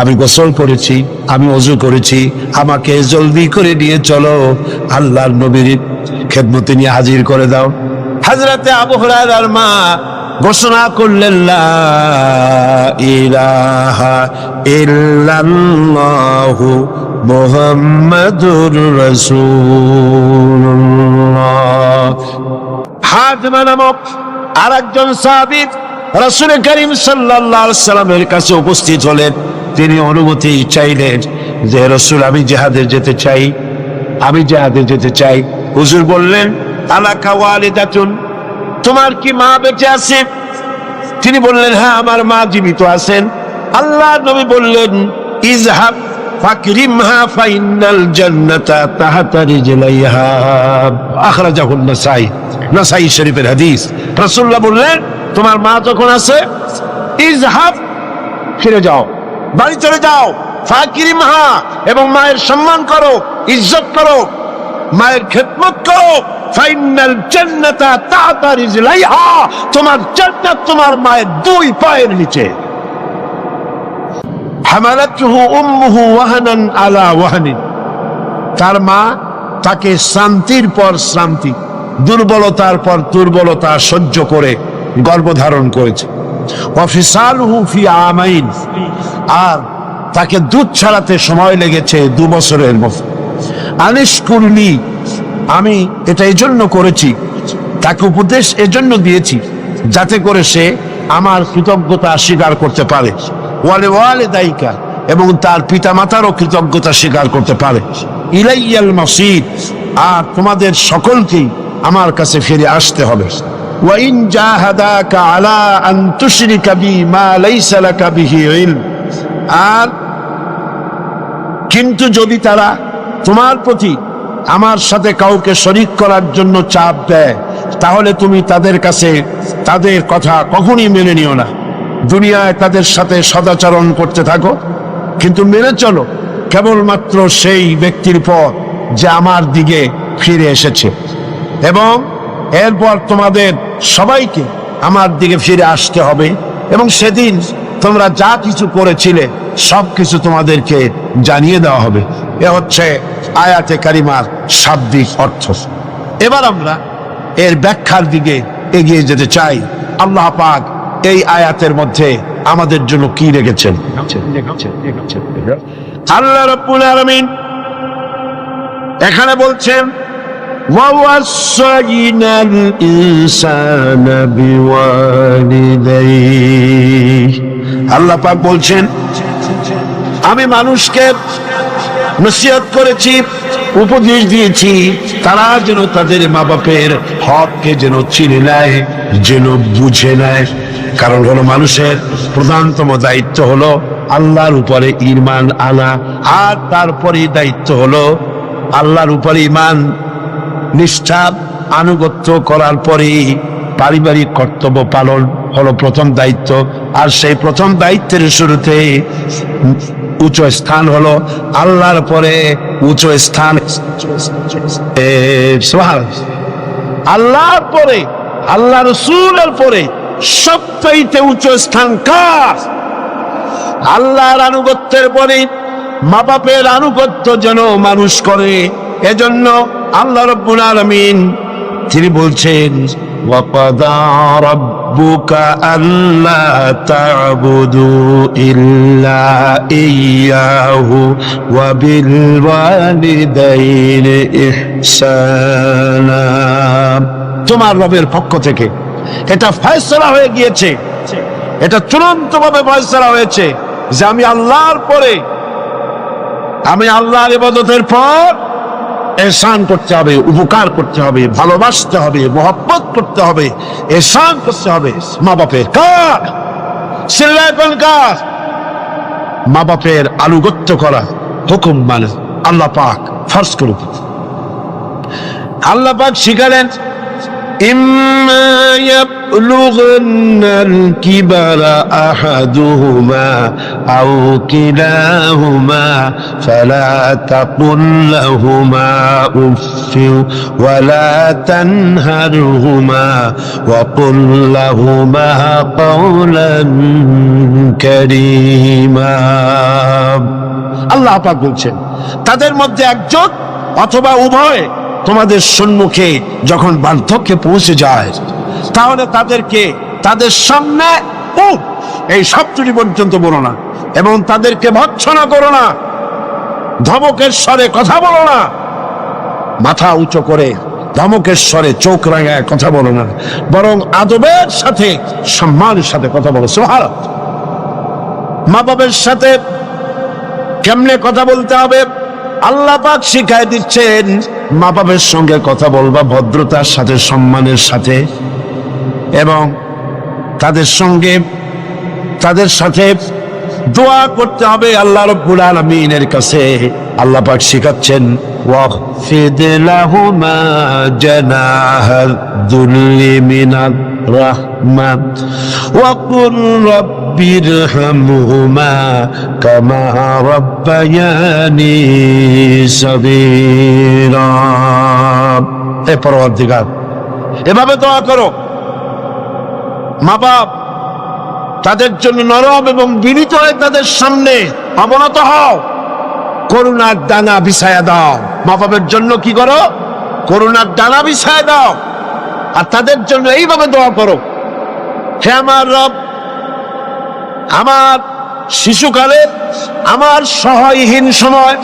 আমি গোসল করেছি, আমি ওযু করেছি, আমাকে জলদি করে নিয়ে চলো, আল্লাহর নবীর খেদমতে নিয়ে হাজির করে দাও। হযরতে আবু হুরায়রার মা ঘোষণা করলেন, লা ইলাহা ইল্লাল্লাহু মুহাম্মাদুর রাসূলুল্লাহ। হাজমা নামক আরেকজন সাহাবী রাসূল করিম সাল্লাল্লাহু আলাইহি সাল্লামের কাছে উপস্থিত হলেন। তিনি অনুমতি চাইলেন যে রাসূল, আমি জিহাদে যেতে চাই, আমি জিহাদে যেতে চাই। হুজুর বললেন, আলাকা ওয়ালিদাতুন, তোমার কি মা বেঁচে আছে? তিনি বললেন, হ্যাঁ আমার মা জীবিত আছেন। আল্লাহ নবী বললেন, ইযহাব ফাকরিমহা ফাইনাল জান্নাতা তাহতা রিজলাইহা। আখরাজাহু নাসাই, নাসাই শরীফের হাদিস। রাসূলুল্লাহ বললেন, তোমার মা যখন আছে, ইযহাব, ফিরে যাও, বাড়ি চলে যাও, ফাকরিমহা, এবং মায়ের সম্মান করো, ইজ্জত করো, মায়ের খেদমত করো, ফাইনাল জান্নাতা তাহতা রিজলাইহা, তোমার জান্নাত তোমার মায়ের দুই পায়ের নিচে। হামালাতুহু উম্মুহু ওয়াহানান আলা ওয়াহানিন, তার মা তাকে শ্রান্তির পর শ্রান্তি, দুর্বলতার পর দুর্বলতা সহ্য করে গর্ভধারণ করেছে। ওয়া ফিসালুহু ফি আমাইন, আর তাকে দুধ ছাড়াতে সময় লেগেছে 2 বছরের মতো। আনিশকুরনি, আমি এটা এই জন্য করেছি, তাকে উপদেশ এজন্য দিয়েছি যাতে করে সে আমার কৃতজ্ঞতা স্বীকার করতে পারে। ওয়ালে ওয়ালে দায়িকা, এবং তার পিতা মাতারও কৃতজ্ঞতা স্বীকার করতে পারে। ইলাইয়াল মাসির, আর তোমাদের সকলকেই আমার কাছে ফিরে আসতে হবে। ওয়া ইন জাহাদাকা আলা আন তুশরিকা বি মা লাইসা লাকা বিহি ইলম, আর কিন্তু যদি তারা তোমার প্রতি আমার সাথে কাউকে শরীক করার জন্য চাপ দেয়, তাহলে তুমি তাদের কাছে তাদের কথা কখনই মেনে নিও না। দুনিয়ায় তাদের সাথে সদাচরণ করতে থাকো, কিন্তু মেনে চলো কেবলমাত্র সেই ব্যক্তির পর যে আমার দিকে ফিরে এসেছে, এবং এরপর তোমাদের সবাইকে আমার দিকে ফিরে আসতে হবে, এবং সেদিন তোমরা যা কিছু করেছিলে সব কিছু তোমাদেরকে জানিয়ে দেওয়া হবে। এ হচ্ছে আয়াতে কারিমার শাব্দিক অর্থ। এবার আমরা এর ব্যাখ্যার দিকে এগিয়ে যেতে চাই। আল্লাহ পাক এই আয়াতের মধ্যে আমাদের জন্য কি রেখেছেন? আল্লাহ রাব্বুল আলামিন এখানে বলছেন, ওয়াসাইনাল ইনসানা বিওয়ালিদাইহি। আল্লাহ পাক বলছেন, আমি মানুষকে নসিহত করেছি, উপদেশ দিয়েছি, তারা যেন তাদের মা বাপের হককে যেন চিনে নেয়, যেন বুঝে নেয়। কারণ হলো মানুষের প্রধানতম দায়িত্ব হলো আল্লাহর উপরে ঈমান আনা, আর তারপরে দায়িত্ব হলো আল্লাহর উপরে ঈমান নিষ্ঠা আনুগত্য করার পরে পারিবারিক কর্তব্য পালন হলো প্রথম দায়িত্ব। আর সেই প্রথম দায়িত্বের শুরুতে উচ্চ স্থান হলো আল্লাহর পরে উচ্চ স্থান, আল্লাহর পরে আল্লাহ রাসূলের পরে সবচাইতে উচ্চ স্থান কার? আল্লাহর আনুগত্যের পরে মা বাপের আনুগত্য যেন মানুষ করে। এজন্য আল্লাহ রাব্বুল আলামিন তিনি বলছেন, ওয়াকাদা রাব্বুকা আল্লা তা'বুদু ইল্লা ইয়্যাহু ওয়া বিল ওয়ালিদাইনি ইহসানা। তোমার রবের পক্ষ থেকে এটা ফয়সালা হয়ে গিয়েছে, এটা চূড়ান্তভাবে ফয়সালা হয়েছে যে আমি আল্লাহর পরে আমি আল্লাহর ইবাদতের পর এহসান করতে হবে, উপকার করতে হবে, ভালোবাসতে হবে, মহব্বত করতে হবে, এহসান করতে হবে মা বাপের। কার? সিল্লায় কোন কাজ? মা বাপের আনুগত্য করা, হুকুম মানে আল্লাহ পাক ফরজ করে দিয়েছেন। আল্লাহ পাক শিখালেন, ইম্মা ইয়াবলুগন্নাল কিবারা আহাদুহুমা আও কিলাহুমা ফালা তাকুল লাহুমা উফফিন ওয়ালা তানহারহুমা ওয়া কুল লাহুমা কাওলান কারীমা। আল্লাহ পাক বলছেন, তাদের মধ্যে একজন অথবা উভয় তোমাদের সম্মুখে যখন বার্ধক্যে পৌঁছে যায়, তাহলে তাদেরকে তাদের সামনে এই শব্দটি পর্যন্ত বলো না, এবং তাদেরকে ভৎসনা করো না, ধমকের স্বরে কথা বলো না, মাথা উঁচু করে ধমকের স্বরে চোখ রাঙায় কথা বলো না, বরং আদবের সাথে সম্মানের সাথে কথা বলো। সুবহানাল্লাহ। মা বাবার সাথে কেমনে কথা বলতে হবে আল্লাহ পাক শিখায় দিচ্ছেন। মা বাবার সঙ্গে কথা বলবা ভদ্রতার সাথে, সম্মানের সাথে, এবং তাদের সাথে দোয়া করতে হবে আল্লাহ রাব্বুল আলামিনের কাছে। আল্লাহ পাক শিখাচ্ছেন, ওয়াখফিদ লাহুমা জানাহাল যুল্লি মিনার রাহমা ওয়া কুল রাব্বিরহামহুমা কামা রাব্বায়ানি সাগীরা। হে পরওয়ারদিগার, এভাবে দোয়া করো। মা বাপ তাদের জন্য নরম এবং বিনীত হয়ে তাদের সামনে অবনত হও, করুণার ডানা বিছায়া দাও। মা বাবার জন্য কি করো? করুণার ডানা বিছায়া দাও, আর তাদের জন্য এইভাবে দোয়া করো, হে আমার রব, আমার শিশুকালে, আমার সহায়হীন সময়,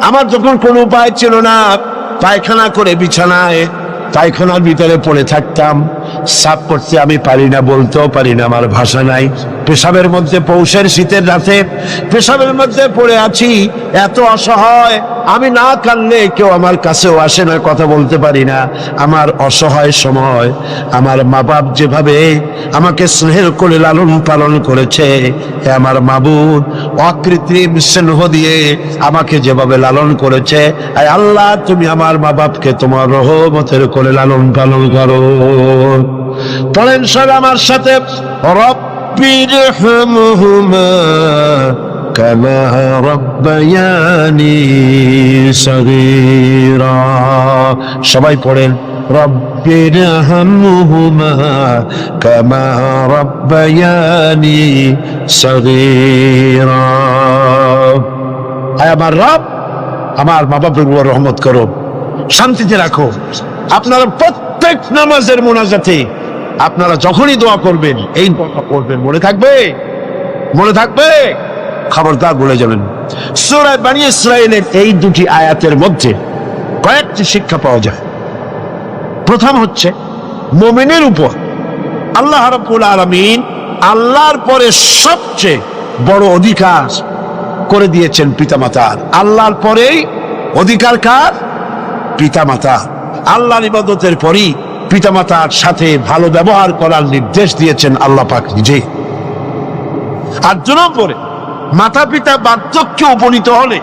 আমার যখন কোনো উপায় ছিল না, পায়খানা করে বিছানায় পায়খানার ভিতরে পড়ে থাকতাম, সাফ করতে আমি পারি না, বলতেও পারি না, আমার ভাষা নাই, পেশাবের মধ্যে পৌষের শীতের রাতে পেশাবের মধ্যে পড়ে আছি, এত অসহায়, আমি না কানলে কেউ আমার কাছেও আসে না, কথা বলতে পারি না। আমার অসহায় সময় আমার মা বাপ যেভাবে আমাকে স্নেহ করে লালন পালন করেছে, হে আমার মাবুদ, অকৃত্রিম স্নেহ দিয়ে আমাকে যেভাবে লালন করেছে, আয় আল্লাহ, তুমি আমার মা বাপকে তোমার রহমতের করে লালন পালন করো। পড়েন সব আমার সাথে, রব্বিরহামহুমা কামা রাব্বায়ানি সাগীরা। সবাই পড়েন, রব্বিরহামহুমা কামা রাব্বায়ানি সাগীরা। আয় আমার রব, আমার মা বাপের উপর রহমত করো, শান্তিতে রাখো। আপনারা প্রত্যেক নামাজের মুনাজাতে আপনারা যখনই দোয়া করবেন এই দোয়া করবেন, মনে থাকবে, মনে থাকবে, খবরদার ভুলে যাবেন। সূরা বনী ইসরাঈলের এই দুটি আয়াতের মধ্যে কয়েকটি শিক্ষা পাওয়া যায়। প্রথম হচ্ছে, মুমিনের উপর আল্লাহ রাব্বুল আলামিন আল্লাহর পরে সবচেয়ে বড় অধিকার করে দিয়েছেন পিতামাতার। আল্লাহর পরেই অধিকার কার? পিতামাতা। আল্লাহর ইবাদতের পরই পিতামাতার সাথে ভালো ব্যবহার করার নির্দেশ দিয়েছেন আল্লাহ পাক নিজে। আর 2 নম্বরে, মাতা পিতা বার্ধক্যে উপনীত হলে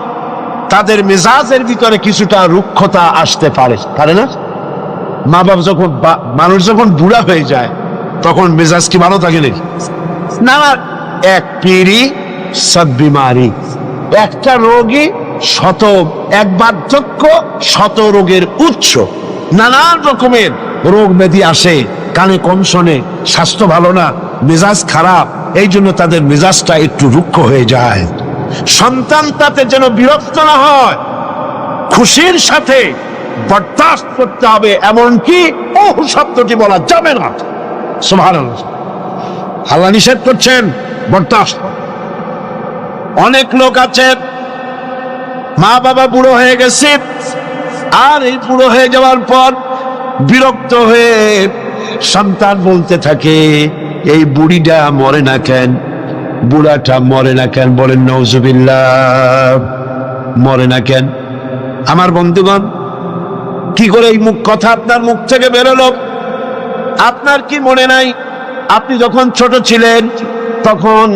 তাদের মেজাজের ভিতরে কিছুটা রুক্ষতা আসতে পারে না? মা বাপ যখন, মানুষ যখন বুড়া হয়ে যায় তখন মেজাজ কি ভালো থাকে না? এক পিড়ি সব বিমারি, একটা রোগী এক বার্ধক্য শত রোগের উৎস। নানান রকমের রোগ ব্যাধি আসে, কানে কম শোনে, স্বাস্থ্য ভালো না, মেজাজ খারাপ, এই জন্য তাদের মেজাজটা একটু রুক্ষ হয়ে যায়। সন্তান তাতে যেন বিরক্ত না হয়, খুশির সাথে বরদাস্ত করতে হবে, এমনকি শব্দটি বলা যাবে না। সুবহানাল্লাহ। আল্লাহ নিষেধ করছেন বরদাস্ত। অনেক লোক আছে, মা বাবা বুড়ো হয়ে গেছে, আর এই বুড়ো হয়ে যাওয়ার পর বিরক্ত হয়ে সন্তান বলতে থাকে, এই বুড়িটা মরে না কেন, বুড়াটা মরে না কেন? বলেন নাউজুবিল্লাহ। মরে না কেন? আমার বন্ধুগণ, কি করে এই কথা আপনার মুখ থেকে বেরোলো? আপনার কি মনে নাই আপনি যখন ছোট ছিলেন তখন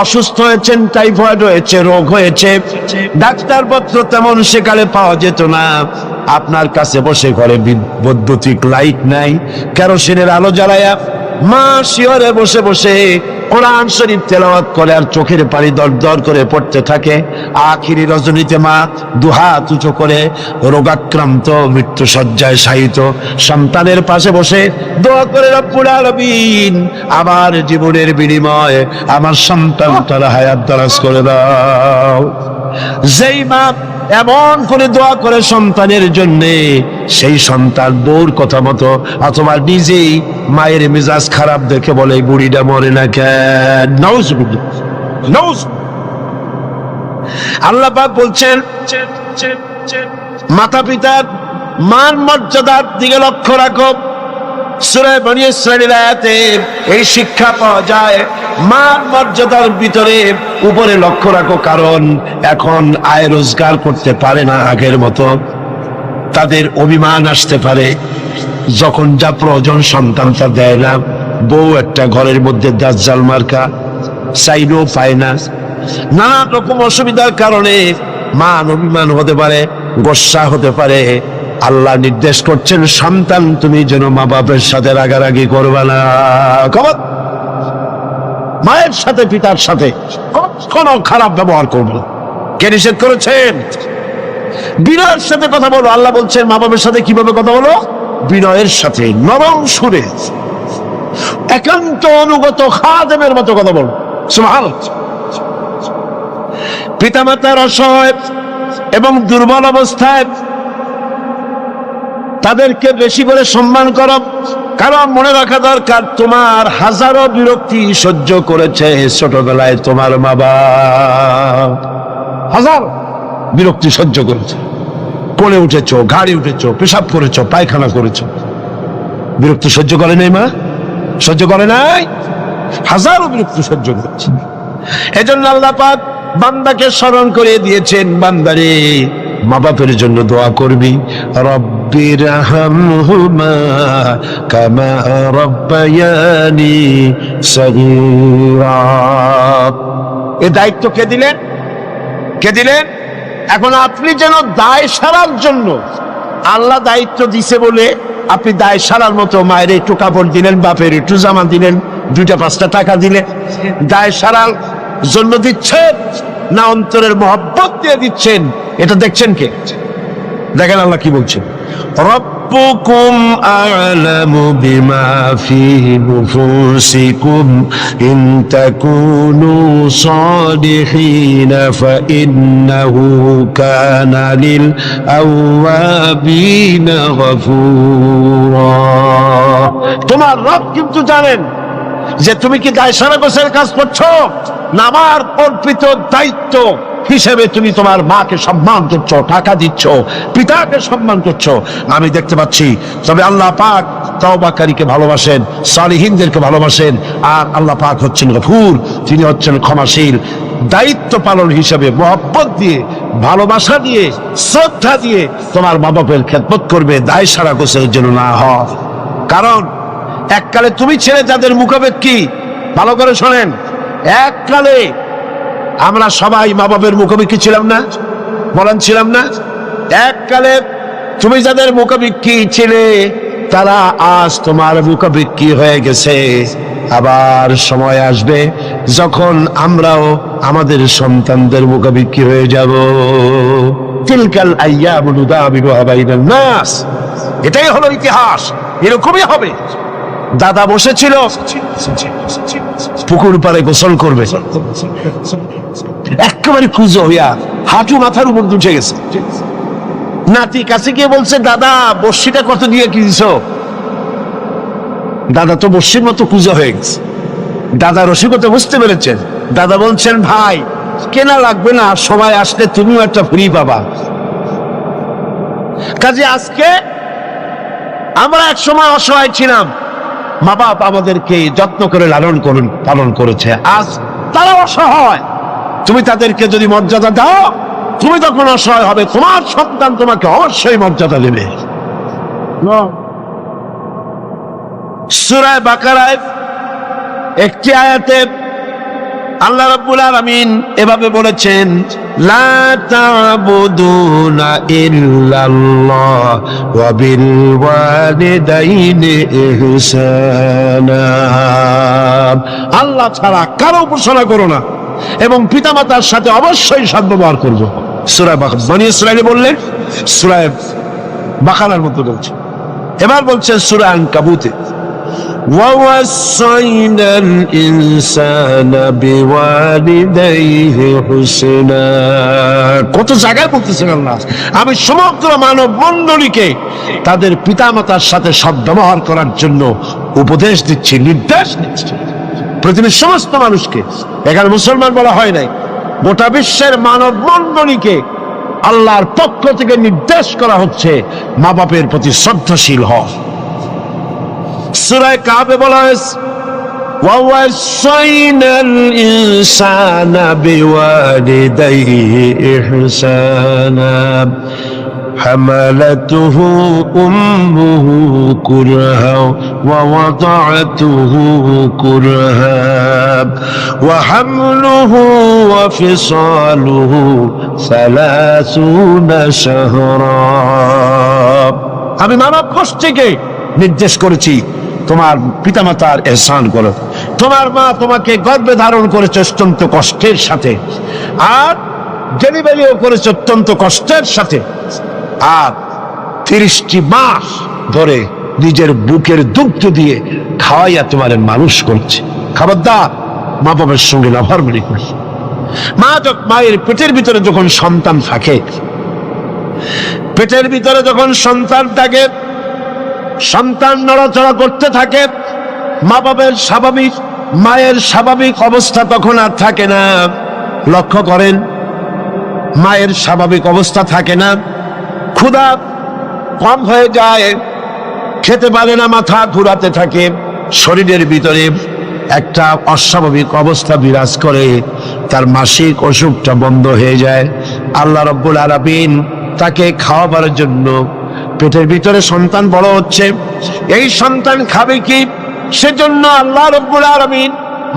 অসুস্থ হয়েছেন, টাইফয়েড হয়েছে, রোগ হয়েছে, ডাক্তারপত্র তেমন সেকালে পাওয়া যেত না। আপনার কাছে বসে ঘরে বৈদ্যুতিক লাইট নাই, কেরোসিনের আলো জ্বালায়া মা শিয়রে বসে বসে কোরআন শরীফ তেলাওয়াত করে আর চোখের পানি দর দর করে পড়তে থাকে। আখিরি রজনীতে মা দুহাত উঁচু করে রোগাক্রান্ত মৃত্যু শয্যায় শায়িত সন্তানের পাশে বসে দোয়া করে, রব্বুল আলামিন আমার জীবনের বিনিময়ে আমার সন্তানটার হায়াত দারাজ করে দাও। যেই মা এমন করে দোয়া করে সন্তানের জন্যে, সেই সন্তান বউর কথা মতো অথবা নিজেই মায়ের মেজাজ খারাপ দেখে বলে বুড়িটা মরে না কেন? আল্লাহ পাক বলছেন মাতা পিতার মান মর্যাদার দিকে লক্ষ্য রাখো। সূরা বনী ইসরাঈলের আয়াতে এই শিক্ষা পাওয়া যায়। মান মর্যাদার ভিতরে উপরে লক্ষ্য রাখো, কারণ এখন আয় রোজগার করতে পারে না আগের মতো, তাদের অভিমান আসতে পারে। যখন যা প্রয়োজন সন্তানটা দেয় না, বউ একটা ঘরের মধ্যে দাজ্জাল মার্কা, চাইলেও পায় না। নানা রকম অসুবিধার কারণে মান অভিমান হতে পারে, গোসা হতে পারে। আল্লাহ নির্দেশ করছেন, সন্তান তুমি যেন মা বাপের সাথে রাগারাগি করবে না। মায়ের সাথে পিতার সাথে কোনো খারাপ ব্যবহার করবে না। কে নিষেধ করেছেন? বিনয়ের সাথে কথা বলো। আল্লাহ বলছেন মা বাপের সাথে কিভাবে কথা বলো? বিনয়ের সাথে, নরম সুরে, একান্ত অনুগত খাদেমের মতো কথা বলো। সুবহানাল্লাহ। পিতামাতার অসহায় এবং দুর্বল অবস্থায় তাদেরকে বেশি করে সম্মান করো, কারণ মনে রাখা দরকার তোমার হাজারো বিরক্তি সহ্য করেছে ছোটবেলায় তোমার মা বাবা, হাজার বিরক্তি সহ্য করেছে। কোলে উঠেছো, গাড়ি উঠেছো, পেশাব করেছো, পায়খানা করেছো, বিরক্তি সহ্য করে নাই মা? সহ্য করে নাই? হাজারো বিরক্তি সহ্য করেছে। এজন্য আল্লাহ পাক বান্দাকে স্মরণ করে দিয়েছেন, বান্দারে মা বাপের জন্য দোয়া করবি। রব্বিরহামহুমা কামা রাব্বায়ানি সগীরা। এই দায়িত্ব কে দিলেন? কে দিলেন? এখন আপনি যেন দায় সারার জন্য, আল্লাহ দায়িত্ব দিছে বলে আপনি দায় সারার মতো মায়ের একটু কাপড় দিলেন, বাপের একটু জামা দিলেন, 2-5 টাকা দিলেন, দায় সারার জন্য দিচ্ছেন না অন্তরের মহব্বত দিয়ে দিচ্ছেন? এটা দেখছেন কে? দেখেন আল্লাহ কি বলছেন, রব্বুকুম আ'লামু বিমা ফি নুফুসিকুম ইন তাকুনু সালিহিন ফাইন্নাহু কানা লিল আওয়াবিনা গফুরা। তোমার রব কিন্তু জানেন যে তুমি কি দায় সারা গোছের কাজ করছো, না আমার অর্পিত দায়িত্ব হিসেবে তুমি তোমার মাকে সম্মান করছো, টাকা দিচ্ছ, পিতাকে সম্মান করছো। আমি দেখতে পাচ্ছি। তবে আল্লাহ পাক তওবাকারীকে ভালোবাসেন, সালিহিনদেরকে ভালোবাসেন। আর আল্লাহ পাক হচ্ছেন গফুর, তিনি হচ্ছেন ক্ষমাশীল। দায়িত্ব পালন হিসেবে মহব্বত দিয়ে, ভালোবাসা দিয়ে, শ্রদ্ধা দিয়ে তোমার মা বাপের খেদমত করবে, দায় সারা গোছের জন্য না হয়। কারণ এককালে তুমি ছেড়ে যাদের মুখাপেক্ষী, ভালো করে শোনেন, এককালে আমরা সবাই মা বাপের মুখাপেক্ষী ছিলাম না? বলেন ছিলাম না? এককালে তুমি যাদের মুখাপেক্ষী ছিলে তারা আজ তোমার মুখাপেক্ষী হয়ে গেছে। আবার সময় আসবে যখন আমরাও আমাদের সন্তানদের মুখাপেক্ষী হয়ে যাব। তিলকাল আইয়ামু নুদাবিলুহা বাইনান নাস। এটাই হলো ইতিহাস, এরকমই হবে। দাদা বসেছিল পুকুর পাড়ে গোসল করবে, একেবারে কুজো হইয়া হাঁটু মাথার উপর উঠে গেছে। নাতি কাছে গিয়ে বলছে, দাদা বর্ষিটা কত দিয়ে কিনছো? দাদা তো বর্ষির মতো কুজো হয়ে গেছে। দাদা রসিকতা বুঝতে পেরেছেন। দাদা বলছেন, ভাই কেনা লাগবে না, সবাই আসলে তুমিও একটা ফ্রি পাবা। কাজে আজকে আমরা এক সময় অসহায় ছিলাম, মা বাপ আমাদেরকে যত্ন করে লালন পালন করেছে। আজ তারা অসহায়, তুমি তাদেরকে যদি মর্যাদা দাও তুমি তখন অসহায় হবে, তোমার সন্তান তোমাকে অবশ্যই মর্যাদা দেবে। সূরা বাকারায় একটি আয়াতে আল্লাহ রাব্বুল আলামিন এভাবে বলেছেন, লা তা'বুদুনা ইল্লাল্লাহ ওয়া বিল ওয়ালিদাইনি ইহসানা। আল্লাহ ছাড়া কারো উপাসনা করো না এবং পিতামাতার সাথে অবশ্যই সদ্ব্যবহার করবো। সূরা বাকারা বনি ইসরাঈল বললেন, সূরা বাকারার মতো বলছে। এবার বলছেন সূরা আনকাবুতে, وَوَصَّيْنَا الْإِنسَانَ بِوَالِدَيْهِ حُسْنًا। কত জায়গায় বলতেছেন আল্লাহ, আমি সমগ্র মানব মণ্ডলীকে তাদের পিতামাতার সাথে সদ্ব্যবহার করার জন্য উপদেশ দিচ্ছি, নির্দেশ দিচ্ছি। পৃথিবীর সমস্ত মানুষকে, এখানে মুসলমান বলা হয় নাই, গোটা বিশ্বের মানব মণ্ডলীকে আল্লাহর পক্ষ থেকে নির্দেশ করা হচ্ছে মা বাপের প্রতি শ্রদ্ধাশীল হও। সূরা কাবে বলা হয়েছে, وَوَصَّيْنَا الْإِنسَانَ بِوَالِدَيْهِ إِحْسَانًا حملته أمه كرها ووضعته كرها وحمله وفصاله 30 شهرا। আমি মানব গোষ্ঠীকে নির্দেশ করেছি তোমার পিতামাতার ইহসান করো। তোমার মা তোমাকে গর্ভে ধারণ করেছে অত্যন্ত কষ্টের সাথে, আর ডেলিভারিও করেছে অত্যন্ত কষ্টের সাথে, আর 30টি মাস ধরে নিজের বুকের দুগ্ধ দিয়ে খাওয়াইয়া তোমার মানুষ করছে। খবরদার মা বাবার সঙ্গে নাফরমানি করছে। মায়ের পেটের ভিতরে যখন সন্তান থাকে, পেটের ভিতরে যখন সন্তান থাকে, সন্তান নড়াচড়া করতে থাকে, মা বাবার স্বাভাবিক, মায়ের স্বাভাবিক অবস্থা তখন আর থাকে না। লক্ষ্য করেন, মায়ের স্বাভাবিক অবস্থা থাকে না, ক্ষুধা কম হয়ে যায়, খেতে পারে না, মাথা ঘুরাতে থাকে, শরীরের ভিতরে একটা অস্বাভাবিক অবস্থা বিরাজ করে, তার মাসিক অসুখটা বন্ধ হয়ে যায়। আল্লাহ রাব্বুল আলামিন তাকে খাওয়াবার জন্য, পেটের ভিতরে সন্তান বড় হচ্ছে, এই সন্তান খাবে কি, সেজন্য আল্লাহ রাব্বুল আলামিন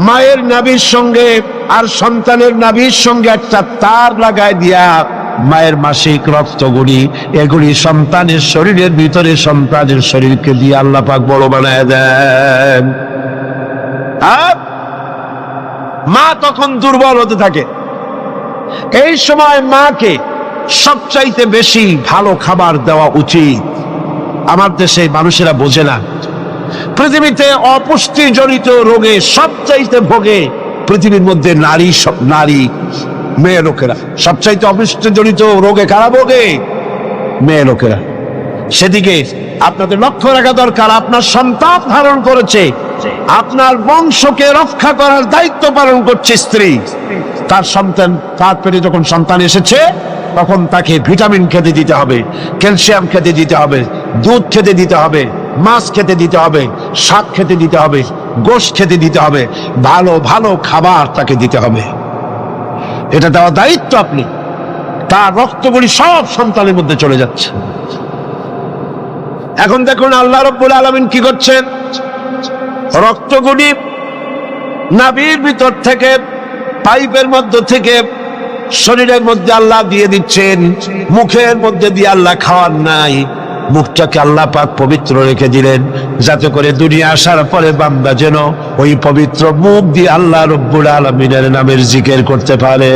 মায়ের নাভির সঙ্গে আর সন্তানের নাভির সঙ্গে একটা তার লাগায় দিয়া মায়ের মাসিক রক্তগুলি, এগুলি সন্তানের শরীরের ভিতরে সন্তানের শরীরকে দিয়ে আল্লাহ পাক বড় বানায় দেন। আর মা তখন দুর্বল হতে থাকে। এই সময় মাকে সবচাইতে বেশি ভালো খাবার দেওয়া উচিত। আমার দেশে মানুষেরা বোঝে না, পৃথিবীতে অপুষ্টি জনিত রোগে সবচাইতে ভোগে পৃথিবীর মধ্যে নারী মেয়ে লোকেরা। সবচাইতে অপুষ্টি জনিত রোগে কারা ভোগে? মেয়ে লোকেরা। সেদিকে আপনাদের লক্ষ্য রাখা দরকার। আপনার সন্তান ধারণ করেছে, আপনার বংশকে রক্ষা করার দায়িত্ব পালন করছে স্ত্রী। তার সন্তান, তার পেটে যখন সন্তান এসেছে, তখন তাকে ভিটামিন খেতে দিতে হবে, ক্যালসিয়াম খেতে দিতে হবে, দুধ খেতে দিতে হবে, মাছ খেতে দিতে হবে, শাক খেতে দিতে হবে, গোশত খেতে দিতে হবে, ভালো ভালো খাবার তাকে দিতে হবে। এটা দেওয়া দায়িত্ব আপনি। তার রক্তগুলি সব সন্তানের মধ্যে চলে যাচ্ছে। এখন দেখুন আল্লাহ রাব্বুল আলামিন কি করছেন, রক্তগুলি নাভির ভিতর থেকে, পাইপের মধ্য থেকে শরীরের মধ্যে আল্লাহ দিয়ে দিচ্ছেন, মুখের মধ্যে দিয়ে আল্লাহ খাওয়ার নাই। মুখটাকে আল্লাহ পাক পবিত্র রেখে দিলেন, যাতে করে দুনিয়া আসার পরে বান্দা যেন ওই পবিত্র মুখ দিয়ে আল্লাহ রাব্বুল আলামিনের নামের জিকির করতে পারে।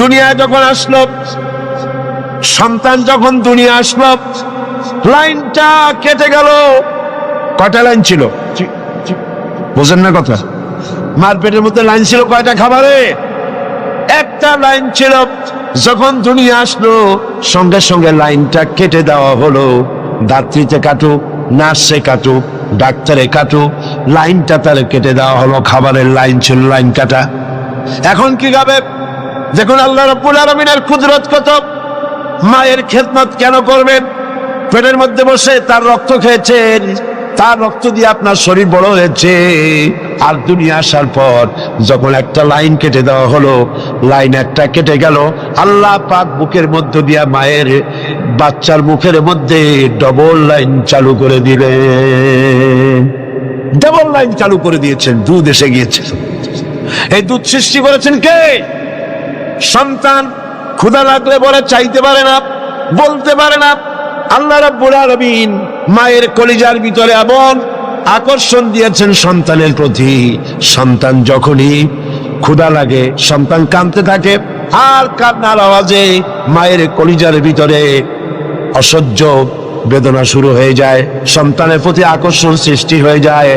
দুনিয়ায় যখন আসলো, সন্তান যখন দুনিয়া আসলো, লাইনটা কেটে গেল। কয়টা লাইন ছিল বোঝেন না কথা? মার পেটের মধ্যে লাইন ছিল কয়টা খাবারে? একটা লাইন ছিল। যখন দুনিয়া আসলো, সঙ্গে সঙ্গে লাইনটা কেটে দেওয়া হলো। দাত্রীতে কাটুক, নার্সে কাটুক, ডাক্তারে কাটুক, লাইনটা তাহলে কেটে দেওয়া হলো। খাবারের লাইন ছিল, লাইন কাটা। এখন কি খাবে? দেখুন আল্লাহ রাব্বুল আলামিনের কুদরত কত। মায়ের খেদমত কেন করবেন? পেটের মধ্যে বসে তার রক্ত খেয়েছেন, তার রক্ত দিয়ে আপনার শরীর বড় হয়েছে। আর দুনিয়া আসার পর যখন একটা লাইন কেটে দেওয়া হলো, লাইন একটা কেটে গেল, আল্লাহ পাক বুকের মধ্য দিয়া মায়ের বাচ্চার মুখের মধ্যে ডবল লাইন চালু করে দিলেন। ডবল লাইন চালু করে দিয়েছেন, দুধ এসে গিয়েছে। এই দুধ সৃষ্টি করেছেন কে? সন্তান। ক্ষুধা লাগলে বলে চাইতে পারে না, বলতে পারে না। আল্লাহ রাব্বুল আলামিন মায়ের কলিজার ভিতরে এমন আকর্ষণ দিয়েছেন সন্তানের প্রতি। সন্তান যখনই ক্ষুধা লাগে, সন্তান কাঁদতে থাকে, আর কান্নার আওয়াজে মায়ের কলিজার ভিতরে অসহ্য বেদনা শুরু হয়ে যায়, সন্তানের প্রতি আকর্ষণ সৃষ্টি হয়ে যায়।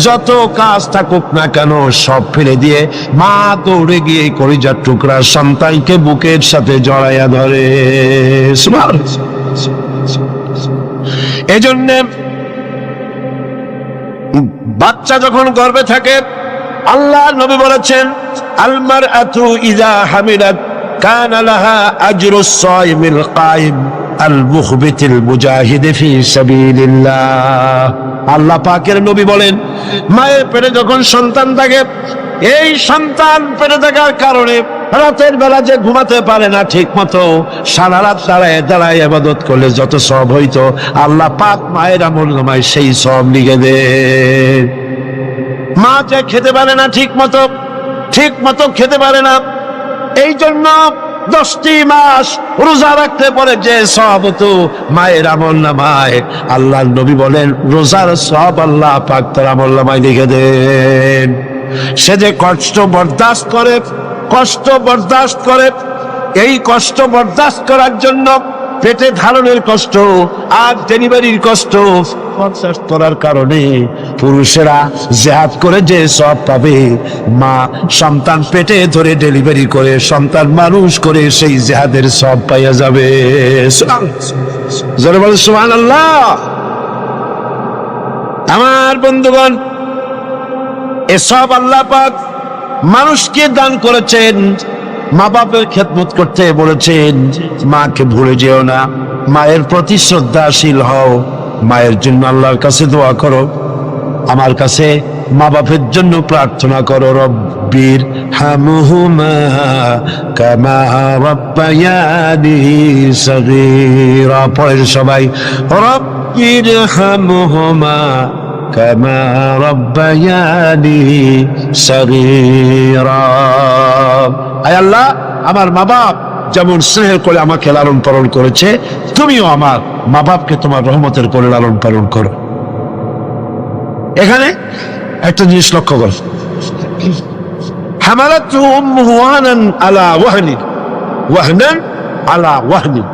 যত কাজ থাকুক না কেন সব ফেলে দিয়ে মা দৌড়ে গিয়ে কলিজার টুকরা সন্তানকে বুকের সাথে জড়াইয়া ধরে। এজন্য বাচ্চা যখন গর্ভে থাকে, আল্লাহ নবী বলেছেন, আল মারআতু ইযা হামিলাত কানা লাহা আজরুস সাইমিল কাইম আল মুখবিতিল মুজাহিদ ফি সাবিলিল্লাহ। আল্লাহ পাকের নবী বলেন, মায়ের পেটে যখন সন্তান থাকে, এই সন্তান পেটে থাকার কারণে রাতের বেলা যে ঘুমাতে পারে না ঠিক মতো, সারা রাত দাঁড়ায় দাঁড়ায় ইবাদত করলে যত সওয়াব হইতো, আল্লাহ পাক মায়ের আমলনামায় সেই সওয়াব লিখে দেন। মা যে খেতে পারে না ঠিক মতো খেতে পারে না, এই জন্য 10টি মাস রোজা রাখতে পারে যে সওয়াব হতো মায়ের আমলনামায়, আল্লাহর নবী বলেন রোজার সওয়াব আল্লাহ পাক তার আমলনামায় লিখে দেন। সে যে কষ্ট বরদাস্ত করে, এই কষ্ট বরদাস্ত করার জন্য পেটে ধারণের কষ্ট আর ডেলিভারির কষ্ট বরদাস্ত করার কারণে পুরুষেরা জিহাদ করে যে সব পাবে, মা সন্তান পেটে ধরে ডেলিভারি করে সন্তান মানুষ করে সেই জিহাদের সব পাইয়া যাবে। জোরে বলেন সুবহানাল্লাহ। আমার বন্ধুগণ, এসব আল্লাহ পাক মানুষকে দান করেছেন। মা বাপের খেদমত করতে বলেছেন, মাকে ভুলে যেও না, মায়ের প্রতি শ্রদ্ধাশীল হও, মায়ের জন্য আল্লাহর কাছে দোয়া করো, আমার কাছে মা বাপের জন্য প্রার্থনা করো। রব্বির হামহুমা কামা রাব্বায়ানি সগীরা। পড়েন সবাই, রব্বির হামহুমা কামা রাব্বায়ানি সগীরা। আয় আল্লাহ, আমার মা বাপ যেমন স্নেহের করে আমাকে লালন পালন করেছে, তুমিও আমার মা বাপকে তোমার রহমতের করে লালন পালন করো। এখানে একটা জিনিস লক্ষ্য কর, হামালাতহু উম্মুহু ওয়াহনান আলা ওয়াহনিন, ওয়াহনান আলা ওয়াহনিন।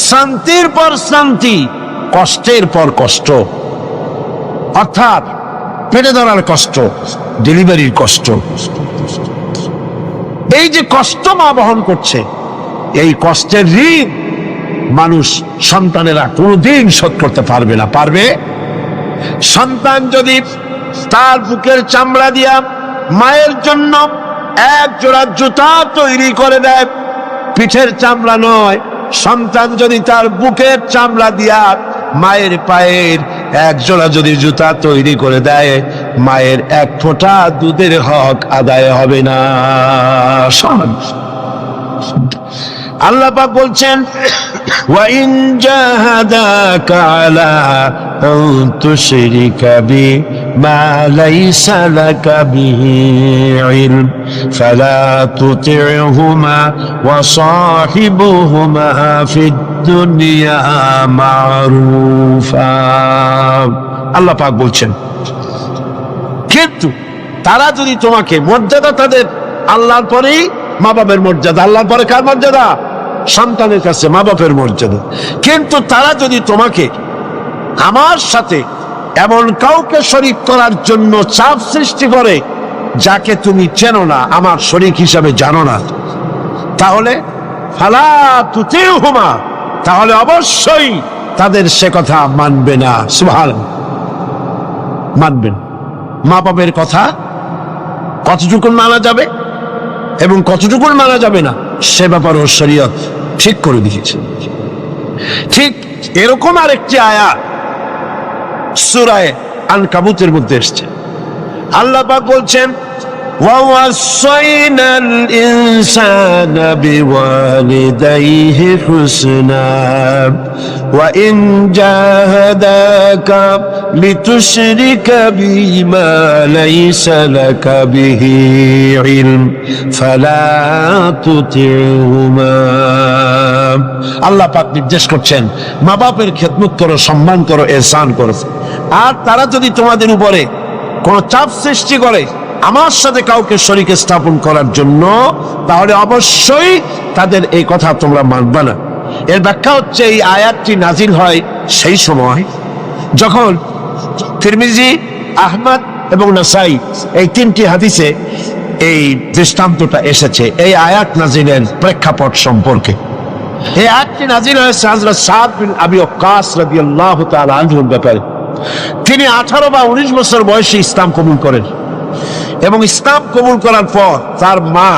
শান্তির পর শান্তি, কষ্টের পর কষ্ট। অর্থাৎ পেটে ধরার কষ্ট, ডেলিভারির কষ্ট, এই যে কষ্ট মা বহন করছে, এই কষ্টের ঋণ মানুষ সন্তানেরা কোনোদিন শোধ করতে পারবে না। পারবে? সন্তান যদি তার বুকের চামড়া দিয়া মায়ের জন্য এক জোড়া জুতা তৈরি করে দেয়, পিঠের চামড়া নয়, সন্তান যদি তার বুকের চামড়া দিয়া মায়ের পায়ের এক জোড়া যদি জুতা তৈরি করে দেয়, মায়ের এক ফোঁটা দুধের হক আদায় হবে না। আল্লাহ পাক বলছেন, ওয়া ইন জাহাদাকা আলা আন তুশরিকা বি মা লাইসা লাকা বিহি ইলম ফালা তুতি'হুমা ওয়া সাহিবহুমা ফিদ দুনিয়া মারুফা। আল্লাহ পাক বলছেন, কিন্তু তারা যদি তোমাকে, মর্যাদা তাদের আল্লাহর পরেই মা বাপের মর্যাদা, আল্লাহর পরে কার মর্যাদা? সন্তানের কাছে মা বাপের মর্যাদা। কিন্তু তারা যদি তোমাকে আমার সাথে এমন কাউকে শরীক করার জন্য চাপ সৃষ্টি করে যাকে তুমি চেনো না, আমার শরীক হিসাবে জানো না, তাহলে ফালা তুতি'হুমা, তাহলে অবশ্যই তাদের সে কথা মানবে না। সুবহানাল্লাহ, মানবেন। মা বাপের কথা কতটুকু মানা যাবে এবং কতটুকু মানা যাবে না, সে ব্যাপারেও শরীয়ত ঠিক করে দিয়েছে। ঠিক এরকম আরেকটি আয়াত সূরা আনকাবুতের মধ্যে এসেছে। আল্লাহ পাক বলছেন, وَوَصَّيْنَا الْإِنسَانَ بِوَالِدَيْهِ حُسْنًا وَإِنْ جَاهَدَاكَ لِتُشْرِكَ بِي مَا لَيْسَ لَكَ بِهِ عِلْمٌ فَلَا تُطِعْهُمَا। আল্লাহ পাক নির্দেশ করছেন, মা বাপের খেদমত করো, সম্মান করো, ইহসান করো। আর তারা যদি তোমাদের উপরে কোন চাপ সৃষ্টি করে আমার সাথে কাউকে শরীক স্থাপন করার জন্য, তাহলে অবশ্যই তাদের এই কথা তোমরা মানবে না। এর ব্যাখ্যা হচ্ছে, এই আয়াতটি নাজিল হয় সেই সময় যখন তিরমিজি, আহমদ এবং নাসাই এই তিনটি হাদিসে এই দৃষ্টান্তটা এসেছে এই আয়াত নাজিলের প্রেক্ষাপট সম্পর্কে। এই আয়াতটি নাজিল হয়েছে হযরত সাদ বিন আবি ওয়াক্কাস রাদিয়াল্লাহু তাআলা আনহুর ব্যাপারে। তিনি 18 বা 19 বছর বয়সে ইসলাম কবুল করেন এবং ইসলাম কবুল করার পর তার মা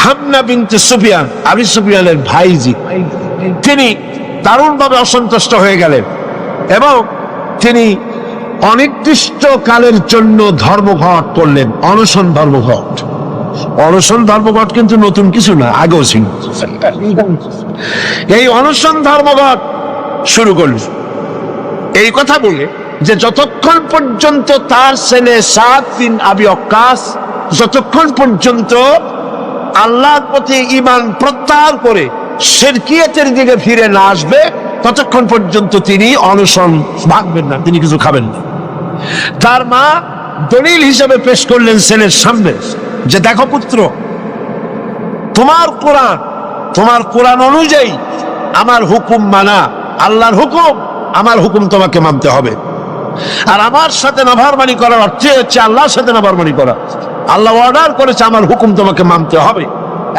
হামনা বিনতে সুফিয়ান, আবু সুফিয়ানের ভাইজি, তিনি দারুণভাবে অসন্তুষ্ট হয়ে গেলেন এবং তিনি অনির্দিষ্ট কালের জন্য ধর্মঘট করলেন, অনশন ধর্মঘট। অনশন ধর্মঘট কিন্তু নতুন কিছু না, আগেও ছিল। এই অনশন ধর্মঘট শুরু করলেন এই কথা বলে যে যতক্ষণ পর্যন্ত তার ছেলে সাদ বিন আবি ওয়াক্কাস যতক্ষণ পর্যন্ত আল্লাহর প্রতি ঈমান প্রত্যাহার করে শিরকিয়াতের দিকে ফিরে না আসবে ততক্ষণ পর্যন্ত তিনি অনশন ভাঙবেন না, তিনি কিছু খাবেন না। তার মা দলিল হিসেবে পেশ করলেন ছেলের সামনে যে, দেখো পুত্র, তোমার কোরআন অনুযায়ী আমার হুকুম মানা, আল্লাহর হুকুম, আমার হুকুম তোমাকে মানতে হবে। আর আমার সাথে নাফরমানি করার অর্থ হচ্ছে আল্লাহর সাথে নাফরমানি করা। আল্লাহ অর্ডার করেছে আমার হুকুম তোমাকে মানতে হবে।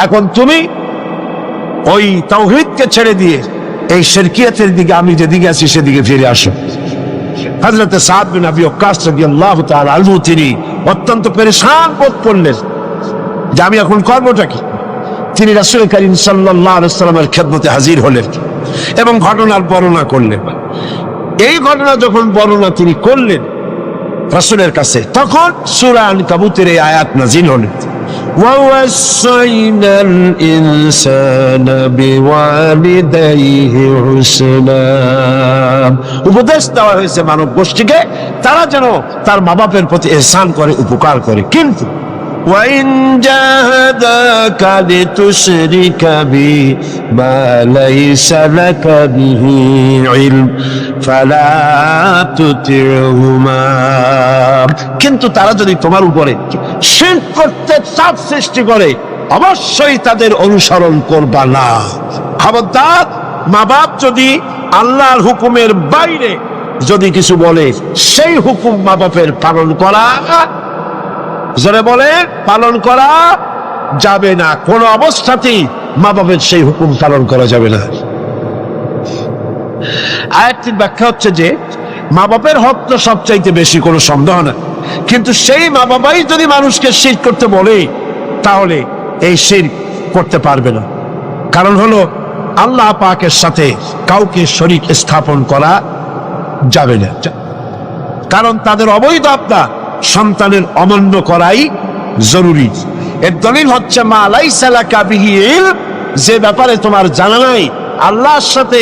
এখন তুমি ওই তাওহীদকে ছেড়ে দিয়ে এই শিরকিয়াতের দিকে, আমি যেদিকে আছি সেদিকে ফিরে আসো। হযরত সাদ বিন আবি ওয়াক্কাস রাদিয়াল্লাহু তাআলা আনহু তিনি অত্যন্ত পেরেশান বোধ করলেন যে আমি এখন করবোটা কি। তিনি রাসূল করিম সাল্লাল্লাহু আলাইহি ওয়াসাল্লামের খেদমতে হাজির হলেন এবং ঘটনার বর্ণনা করলেন। এই ঘটনা যখন বর্ণনা তিনি করলেন রাসূলের কাছে, তখন সূরা আনকাবুতের এই আয়াত নাযিল হলেন, وَوَصَّيْنَا الْإِنسَانَ بِوَالِدَيْهِ حُسْنًا। উপদেশ দেওয়া হয়েছে মানব গোষ্ঠীকে তারা যেন তার মা বাপের প্রতি ইহসান করে, উপকার করে। কিন্তু وَإِنْ جَاهَدَاكَ لِتُشْرِكَ بِي مَا لَيْسَ لَكَ بِهِ عِلْمٌ فَلَا تُطِعْهُمَا। কিন্তু তারা যদি তোমার উপরে শিরক করতে চাপ সৃষ্টি করে অবশ্যই তাদের অনুসরণ করবা না। খবরদার, মা বাপ যদি আল্লাহর হুকুমের বাইরে যদি কিছু বলে সেই হুকুম মা বাপের পালন করা, জোরে বলে, পালন করা যাবে না। কোন অবস্থাতেই মা বাপের সেই হুকুম পালন করা যাবে না। আয়াতটির ব্যাখ্যা হচ্ছে যে মা বাপের হক তো সবচাইতে বেশি, কোনো সন্দেহ না। কিন্তু সেই মা বাবাই যদি মানুষকে শিরক করতে বলে তাহলে এই শিরক করতে পারবে না। কারণ হলো আল্লাহ পাকের সাথে কাউকে শরীক স্থাপন করা যাবে না, কারণ তাদের অবৈধ আপনার সন্তানের অমান্য করাই জরুরি। এর দলিল হচ্ছে মা লাইসা লাকা বিহি ইলম, যে ব্যাপারে তোমার জানা নাই আল্লাহর সাথে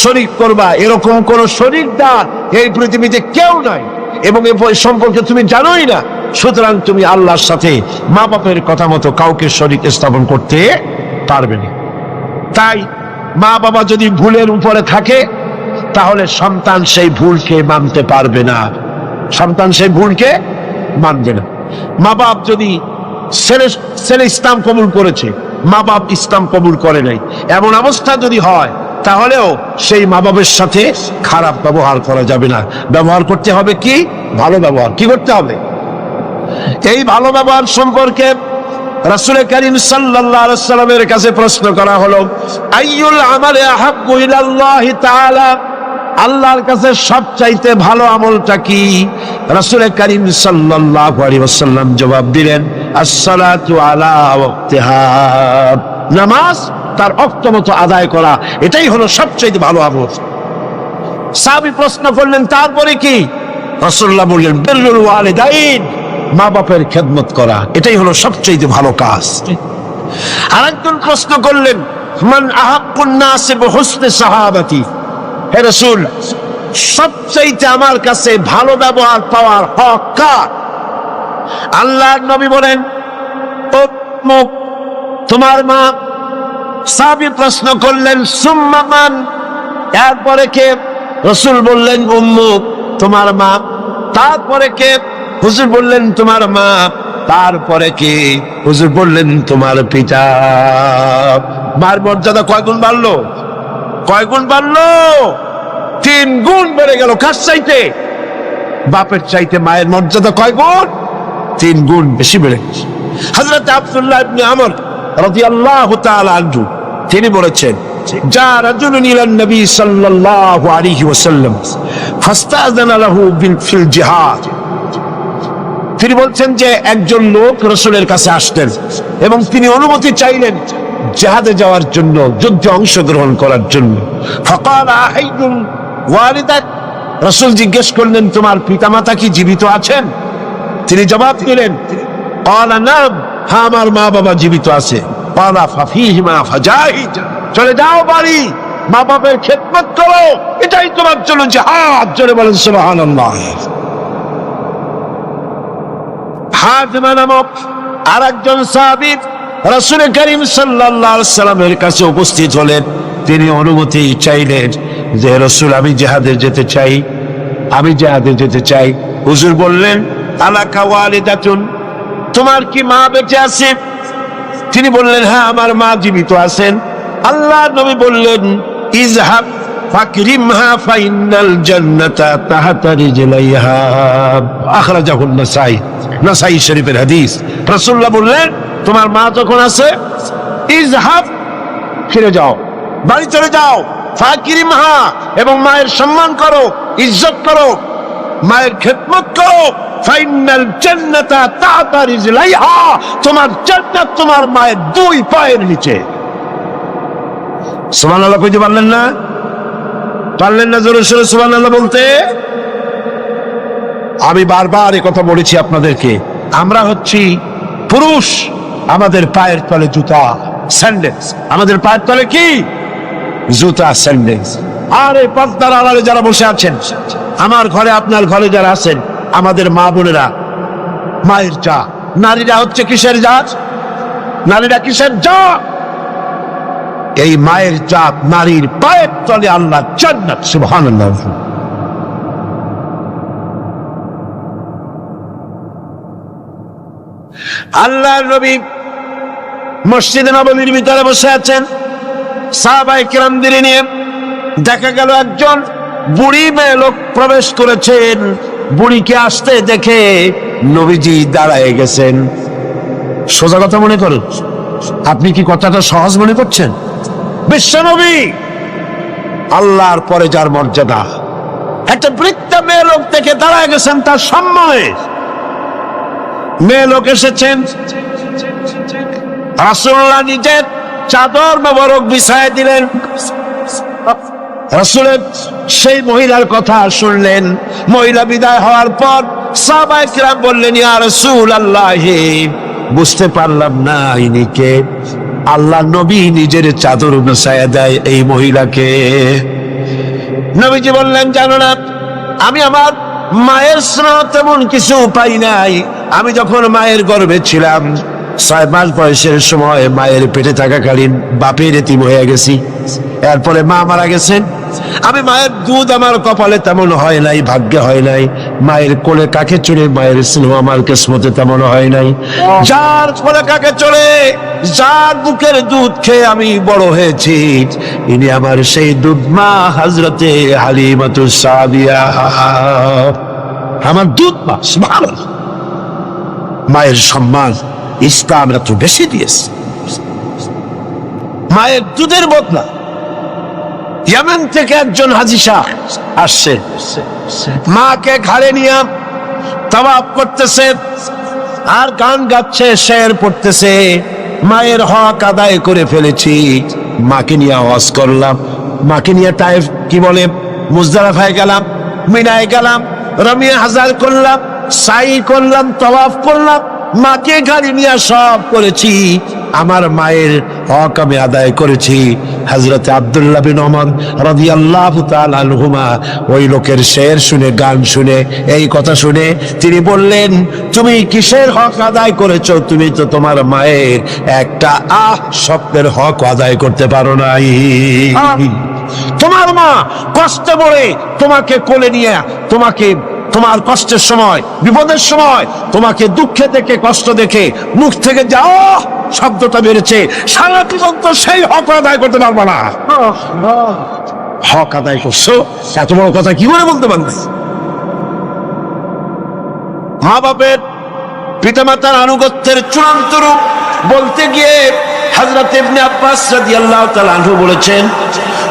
শরীক করবা এরকম কোন শরীকদার এই পৃথিবীতে কেউ নাই এবং এ সম্পর্কে তুমি জানোই না, সুতরাং তুমি আল্লাহর সাথে মা বাপের কথা মতো কাউকে শরীক স্থাপন করতে পারবে না। তাই মা বাবা যদি ভুলের উপরে থাকে তাহলে সন্তান সেই ভুলকে মানতে পারবে না, সন্তান সেই ভুলকে মানবে না। মা বাপ যদি ছেলে ইসলাম কবুল করেছে, মা বাপ ইসলাম কবুল করে নাই, এমন অবস্থা যদি হয় তাহলেও সেই মা বাপের সাথে খারাপ ব্যবহার করা যাবে না। ব্যবহার করতে হবে কি? ভালো ব্যবহার। কি করতে হবে? এই ভালো ব্যবহার সম্পর্কে রাসূল করিম সাল্লাল্লাহু আলাইহি ওয়াসাল্লামের কাছে প্রশ্ন করা হলো, আইয়ুল আমালি আহাব্বু ইলাল্লাহি তাআলা, আল্লাহর কাছে সবচাইতে ভালো আমলটা কি? রাসূল করিম সাল্লাল্লাহু আলাইহি ওয়াসাল্লাম জবাব দিলেন, আসসালাতু আলা ওয়াক্তিহা, নামাজ তার ওয়াক্ত মতো আদায় করা, এটাই হলো সবচাইতে ভালো আমল। সাহাবী প্রশ্ন করলেন তারপরে কি? রাসূলুল্লাহ বললেন বিররুল ওয়ালিদাইন, মা বাপের খেদমত করা, এটাই হলো সবচেয়ে ভালো কাজ। আরেকজন প্রশ্ন করলেন মান আহাক্কুন নাসি বিহুসনি সাহাবাতি, হে রাসূল সবচেয়ে আমার কাছে ভালো ব্যবহার পাওয়ার হক কার? আল্লাহর নবী বলেন উম্মুক, তোমার মা। সাহাবী প্রশ্ন করলেন সুম্মা মান, এরপরে কে? রাসূল বললেন উম্মুক, তোমার মা। তারপরে কে? হুজুর বললেন তোমার মা। তারপরে কে? হুজুর বললেন তোমার পিতা। মার মর্যাদা কয় গুণ বাড়লো? কয় গুণ বাড়লো? 3 গুণ বেড়ে গেল। কার চাইতে? বাপের চাইতে মায়ের মর্যাদা কয় গুণ? 3 গুণ বেশি বেড়ে গেছে। হযরত আব্দুল্লাহ ইবনে আমর রাদিয়াল্লাহু তাআলা আনহু তিনি বলেছেন যা রাজুলুন ইলান নবী সাল্লাল্লাহু আলাইহি ওয়াসাল্লাম ফাস্তাযানা লাহু ফিল জিহাদ। তিনি বলছেন যে একজন লোক রাসূলের কাছে আসলেন এবং তিনি অনুমতি চাইলেন জিহাদে যাওয়ার জন্য, যুদ্ধে অংশগ্রহণ করার জন্য। ফাকালা আহাইদুম ওয়ালিদাক, রাসূল জিজ্ঞেস করলেন তোমার পিতামাতা কি জীবিত আছেন? তিনি জবাব দিলেন ক্বালা নাম, হ্যাঁ আমার মা বাবা জীবিত আছে। ক্বালা ফাফিহিমা ফাজাহিদ, চলে যাও বাড়ি, মা বাবার খেদমত করো, এটাই তোমার জন্য জিহাদ। জোরে বলেন সুবহানাল্লাহ। হাতিমা নামক আরেকজন সাহাবী রাসূল করিম সাল্লাল্লাহু আলাইহি ওয়াসাল্লামের কাছে উপস্থিত হলেন। তিনি অনুমতি চাইলেন যে রাসূল আমি জিহাদে যেতে চাই, আমি জিহাদে যেতে চাই। হুজুর বললেন আলাকা ওয়ালিদাতুন, তোমার কি মা বেঁচে আছে? তিনি বললেন হ্যাঁ আমার মা জীবিত আছেন। আল্লাহর নবী বললেন ইযহাব ফাকরিমহা ফাইনাল জান্নাতা তাহতা রিজলাইহা, আখরাজাহুন নাসাই, নাসাই শরীফের হাদিস। রাসূলুল্লাহ বললেন তোমার মা যখন আছে ইযহাব, ফিরে যাও, বাড়ি চলে যাও, ফাকরিমহা, এবং মায়ের সম্মান করো, ইজ্জত করো, মায়ের খেদমত করো। ফাইনাল জান্নাতা তাহতা রিজলাইহা, তোমার জান্নাত তোমার মায়ের 2 পায়ের নিচে। সুবহানাল্লাহ কইতে পারলেন না? পারলেন না জোরে সোরে সুবহানাল্লাহ বলতে? আমি বারবার এই কথা বলেছি আপনাদেরকে, আমরা হচ্ছি পুরুষ, আমাদের পায়ের তলে জুতা, স্যান্ডেলস। আমাদের পায়ের তলে কি? জুতা, স্যান্ডেলস। আর এই পর্দার আড়ালে যারা বসে আছেন, আমার ঘরে আপনার ঘরে যারা আছেন, আমাদের মা বোনেরা মায়ের জাত। নারীরা হচ্ছে কিসের জাত? নারীরা কিসের জাত? এই মায়ের জাত নারীর পায়ের তলে আল্লাহ জান্নাত। সুবহানাল্লাহ। আল্লাহর নবী মসজিদে নববীর ভিতরে বসে আছেন, সাহাবায়ে কিরামদের নিয়ে। দেখা গেল একজন বুড়ি মেয়ে লোক প্রবেশ করেছেন। বুড়িকে আসতে দেখে নবীজি দাঁড়ায় গেছেন। সোজা কথা মনে করুন, আপনি কি কথাটা সহজ মনে করছেন? বিশ্বনবী, আল্লাহর পরে যার মর্যাদা, একটা বৃদ্ধা মেয়ে লোক থেকে দাঁড়ায় গেছেন তার সম্মানে। মেয়ে লোক এসেছেন, রাসূলুল্লাহ নিজের চাদর মোবারক বিছায় দিলেন। রাসূলের সেই মহিলার কথা শুনলেন। মহিলা বিদায় হওয়ার পর সাহাবায়ে কিরাম বললেন ইয়া রাসূলুল্লাহ, বুঝতে পারলাম না ইনি কে। আল্লাহ নবী নিজের চাদর বিছায়া দেয় এই মহিলাকে। নবীজি বললেন জানো না, আমি আমার মায়ের স্নেহ তেমন কিছু পাই নাই। আমি যখন মায়ের গর্ভে ছিলাম, 6 মাস বয়সের সময় মায়ের পেটে থাকাকালীন বাপের এতিম হয়ে গেছি। এরপরে মা মারা গেছেন। আমি মায়ের দুধ আমার কপালে তেমন হয় নাই, ভাগ্যে হয় নাই। মায়ের কোলে কাকে চড়ে মায়ের স্নেহ আমার কিসমতে তেমন হয় নাই। যার কোলে কাকে চড়ে, যার বুকের দুধ খেয়ে আমি বড় হয়েছি, ইনি আমার সেই দুধ মা হযরতে হালিমাতুস সাদিয়া, আমার দুধ মা। সুবহানাল্লাহ। মায়ের সম্মান ইসলাম এত বেশি দিয়েছে। মায়ের দুধের বদলা ইয়ামান থেকে একজন হাজী শাহ আসছে, মাকে ঘাড়ে নিয়ে তাওয়াফ করতেছে আর গান গাচ্ছে, শের পড়তেছে। মায়ের হক আদায় করে ফেলেছি, মাকে নিয়ে হজ করলাম, মাকে নিয়ে তায়েফ কি বলে মুজদালিফায় গেলাম, মিনায় গেলাম, রমিয়া হাজার করলাম, সাই করলাম, তওয়াফ করলাম, মাকে গাড়ি নিয়ে সব করেছি, আমার মায়ের হক আমি আদায় করেছি। হযরত আব্দুল্লাহ বিন ওমর রাদিয়াল্লাহু তাআলা আনহুমা ওই লোকের শের শুনে, গান শুনে, এই কথা শুনে তিনি বললেন, তুমি কিসের হক আদায় করেছো? তুমি তো তোমার মায়ের একটা স্বপ্নের হক আদায় করতে পারো নাই। তোমার মা কষ্ট পড়ে তোমাকে কোলে নিয়ে, তোমাকে তোমার কষ্টের সময়, বিপদের সময় তোমাকে দুঃখে দেখে, কষ্ট দেখে মুখ থেকে যাও শব্দটা বেড়েছে, সারা জীবন তো সেই হক আদায় করতে পারবে না। হক আদায় করছো, এত বড় কথা কি করে বলতে পারবে? মা বাপের, পিতামাতার আনুগত্যের চূড়ান্ত রূপ বলতে গিয়ে হযরত ইবনে আব্বাস রাদিয়াল্লাহু তাআলা আনহু বলেছেন,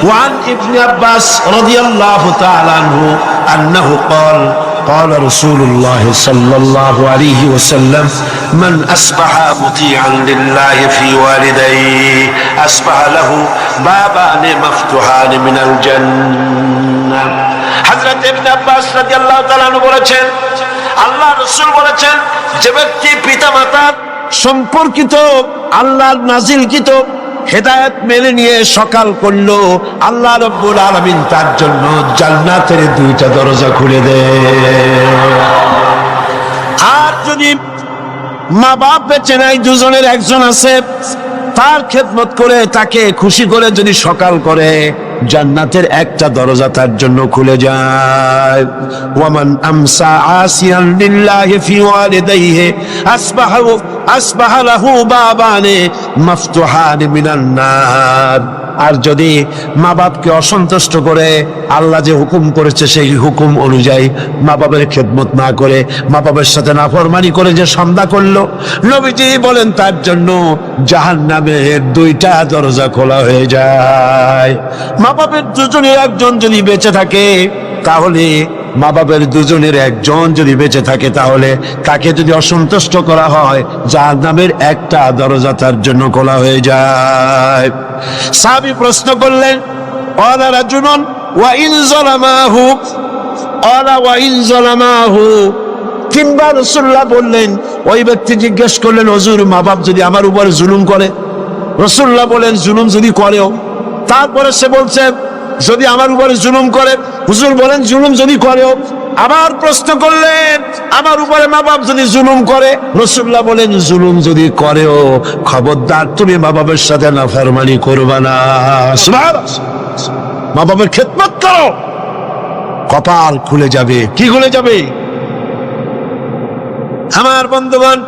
ওয়ান ইবনে আব্বাস রাদিয়াল্লাহু তাআলা আনহু আন্নাহু قال قال رسول الله صلى الله عليه وسلم من أصبح مطيعا لله في والديه أصبح له بابان مفتوحان من الجنة। হযরত ইবনে আব্বাস রাদিয়াল্লাহু তাআলা আনহু বলেছেন, আল্লাহ রাসূল বলেছেন, যে ব্যক্তি পিতামাতার সম্পর্কিত, আল্লাহর নাজিলকৃত হেদায়েত মেনে নিয়ে সকাল করলো, আল্লাহ রাব্বুল আলামিন তার জন্য জান্নাতের দুইটা দরজা খুলে দেয়। আর যদি মা বাপ বেঁচে নাই, দুজনের একজন আছে, তার খেদমত করে, তাকে খুশি করে যদি সকাল করে, জান্নাতের একটা দরজা তার জন্য খুলে যায়। ওয়ামান আমসা আসিয়ান লিল্লাহি ফি ওয়ালিদাইহি আসবাহা লাহু বাবানে মাফতুহান মিনান নার। আর যদি মা বাপকে অসন্তুষ্ট করে, আল্লাহ যে হুকুম করেছে সেই হুকুম অনুযায়ী মা বাবার খেদমত না করে, মা বাবার সাথে নাফরমানি করে যে সন্ধ্যা করলো, নবীজি বলেন তার জন্য জাহান্নামের দুইটা দরজা খোলা হয়ে যায়। মা বাবার দুজনের একজন যদি বেঁচে থাকে, তাহলে মা বাবার দুজনের একজন যদি বেঁচে থাকে, তাহলে তাকে যদি অসন্তুষ্ট করা হয়, জাহান্নামের একটা দরজা তার জন্য খোলা হয়ে যায়। সাহাবী প্রশ্ন করলেন, ওয়ালা রাজুলুন ওয়া ইন যালামাহু, ওয়ালা ওয়া ইন যালামাহু। তিনবার রাসূলুল্লাহ বললেন, ওই ব্যক্তি জিজ্ঞেস করলেন, হুজুর মা বাপ যদি আমার উপর জুলুম করে? রাসূলুল্লাহ বলেন, জুলুম যদি করেও? তারপরে সে বলছে, যদি আমার উপরে জুলুম করে? হুজুর বলেন, জুলুম যদি করেও? আবার প্রশ্ন করলেন, আমার উপরে মা বাপ যদি জুলুম করে? রাসূলুল্লাহ বলেন, জুলুম যদি করেও খবরদার তুমি মা বাবার সাথে নাফরমানি করবা না। সুবহানাল্লাহ। মা বাবার খেদমত করো, কপাল খুলে যাবে। কি খুলে যাবে? আমার বন্ধুগণ,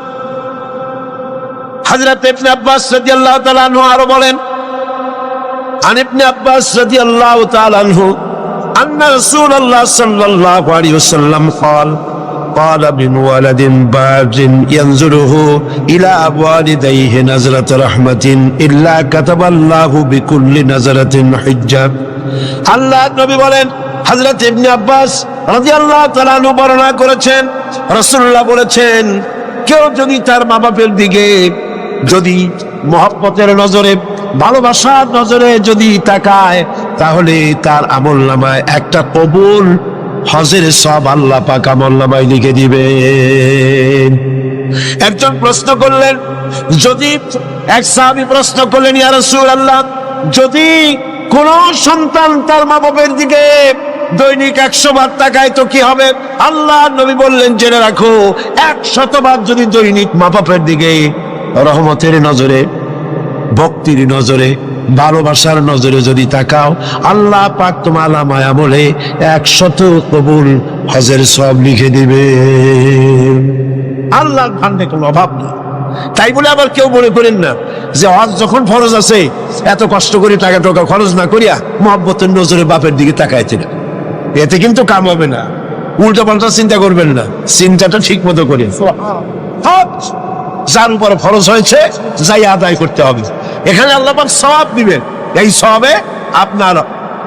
হযরত ইবনে আব্বাস রাদিয়াল্লাহু তাআলা আনহু আরো বলেন, عن ابن عباس رضي الله تعالى عنه أن رسول الله صلى الله عليه وسلم قال من ولد بار ينظره إلى والديه نظرة رحمة إلا كتب الله بكل نظرة حجاب। আল্লাহ নবী বলেন, হযরত ইবনে আব্বাস রাদিয়াল্লাহু তাআলা আনহু বর্ণনা করেছেন, রাসূলুল্লাহ বলেছেন, কেউ যদি তার মা বাপের দিকে যদি মহব্বতের নজরে, ভালোবাসার নজরে যদি তাকায়, তাহলে তার আমলনামায় একটা কবুল হজের সব আল্লাহ পাক আমলনামায় লিখে দিবেন। একজন প্রশ্ন করলেন, যদি এক সাহাবী প্রশ্ন করলেন, ইয়া রাসূলুল্লাহ, যদি কোন সন্তান তার মা বাপের দিকে দৈনিক 100 বার তাকায় তো কি হবে? আল্লাহ নবী বললেন, জেনে রাখো, 100 বার যদি দৈনিক মা বাপের দিকে রহমতের নজরে, ভক্তির নজরে, ভালোবাসার নজরে যদি তাকাও, আল্লাহ পাক তোমার আমলে আমলে 100 কবুল হজের সব লিখে দিবে। আল্লাহর ভান্ডে কোনো অভাব নেই। তাই বলে আবার কেউ মনে করেন না যে হজ যখন ফরজ আছে, এত কষ্ট করে টাকা টাকা খরচ না করিয়া মহব্বতের নজরে বাপের দিকে তাকাইতে না, এতে কিন্তু কাম হবে না। উল্টা পাল্টা চিন্তা করবেন না, চিন্তাটা ঠিক মতো করেন। হজ যার উপর ফরজ হয়েছে, যাই আদায় করতে হবে। এখানে আল্লাহ পাক সওয়াব দিবেন, এই সওয়াবে আপনার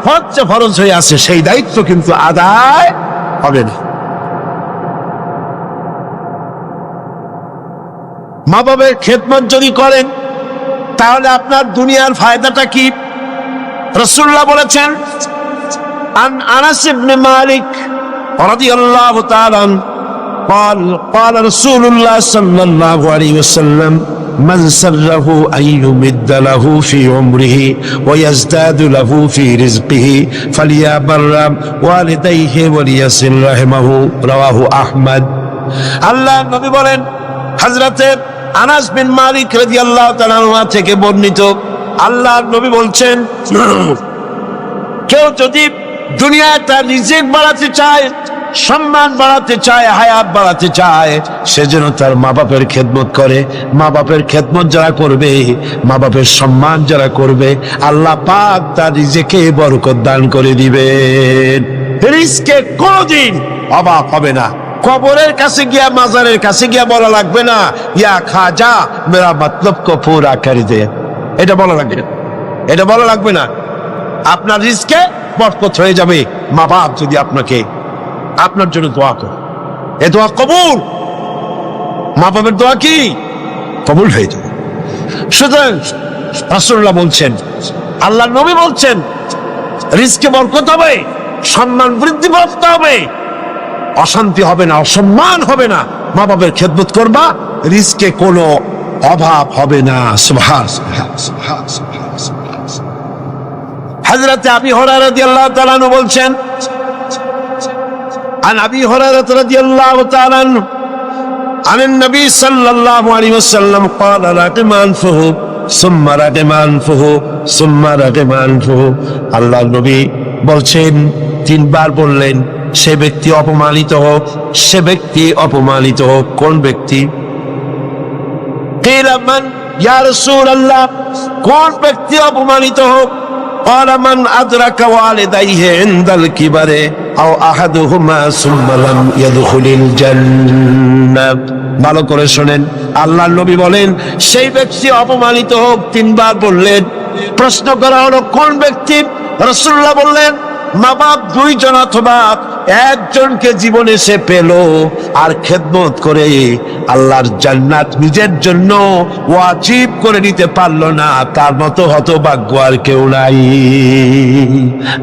হজ যে ফরজ হয়ে আছে সেই দায়িত্ব কিন্তু আদায় হবে না। মা বাবার খেদমত যদি করেন, তাহলে আপনার দুনিয়ার ফায়দাটা কি? রাসূলুল্লাহ বলেছেন, عن أنس بن مالك رضي الله تعالى عنه قال قال رسول الله صلى الله عليه وسلم من سره أن يمد له في عمره ويزداد له في رزقه فليبر والديه وليصل رحمه رواه أحمد আল্লাহ নবী বলেন হযরতে আনাস বিন মালিক রাদিয়াল্লাহু তাআলা থেকে বর্ণিত আল্লাহর নবী বলছেন কেউ যদি দুনিয়ায় তার রিজিক বাড়াতে চায়, সম্মান বাড়াতে চায়, হায়াত বাড়াতে চায়, সেজন্য তার মা বাপের খেদমত করে। মা বাপের খেদমত যারা করবে, মা বাপের সম্মান যারা করবে, আল্লাহ পাক তার রিজিকে বরকত দান করে দিবেন। রিজকে কোনদিন অভাব হবে না। কবরের কাছে গিয়া, মাজারের কাছে গিয়া বলা লাগবে না ইয়া খাজা মেরা মতলব কো পুরা করে দে, এটা বলা লাগবে না, এটা বলা লাগবে না। আপনার রিজকে বরকত হয়ে যাবে মা বাপ যদি আপনাকে আপনার জন্য দোয়া করে। এ দোয়া কবুল, মা বাপের দোয়া কি কবুল হয়ে যাবে। সুতরাং রাসূলুল্লাহ বলছেন, আল্লাহর নবী বলছেন রিজকে বরকত হবে, সম্মান বৃদ্ধি করতে হবে, অশান্তি হবে না, অসম্মান হবে না। মা বাপের খেদমত করবা, রিজকে কোনো অভাব হবে না। সুবহানাল্লাহ। হযরত আবি হুরায়রা রাদিয়াল্লাহু তাআলা আনহু বলছেন, عن أبي هريرة رضي الله تعالى عنه عن النبي صلى الله عليه وسلم قال رغم أنفه ثم رغم أنفه ثم رغم أنفه আল্লাহর নবী বলছেন, তিনবার বললেন সে ব্যক্তি অপমানিত হোক, সে ব্যক্তি অপমানিত হোক। কোন ব্যক্তি? قيل من يا رسول الله, কোন ব্যক্তি অপমানিত হোক? قال من أدرك والديه عند الكبر أو أحدهما ثم لم يدخل الجنة। ভালো করে শুনেন, আল্লাহর নবী বলেন সেই ব্যক্তি অপমানিত হোক। তিনবার বললেন। প্রশ্ন করা হলো কোন ব্যক্তি? রাসূলুল্লাহ বললেন মা বাপ দুইজন অথবা একজনকে জীবনে সে পেল আর খেদমত করে আল্লাহর জান্নাত নিজের জন্য ওয়াজিব করে নিতে পারলো না, তার মতো হতভাগ্য আর কেউ নাই।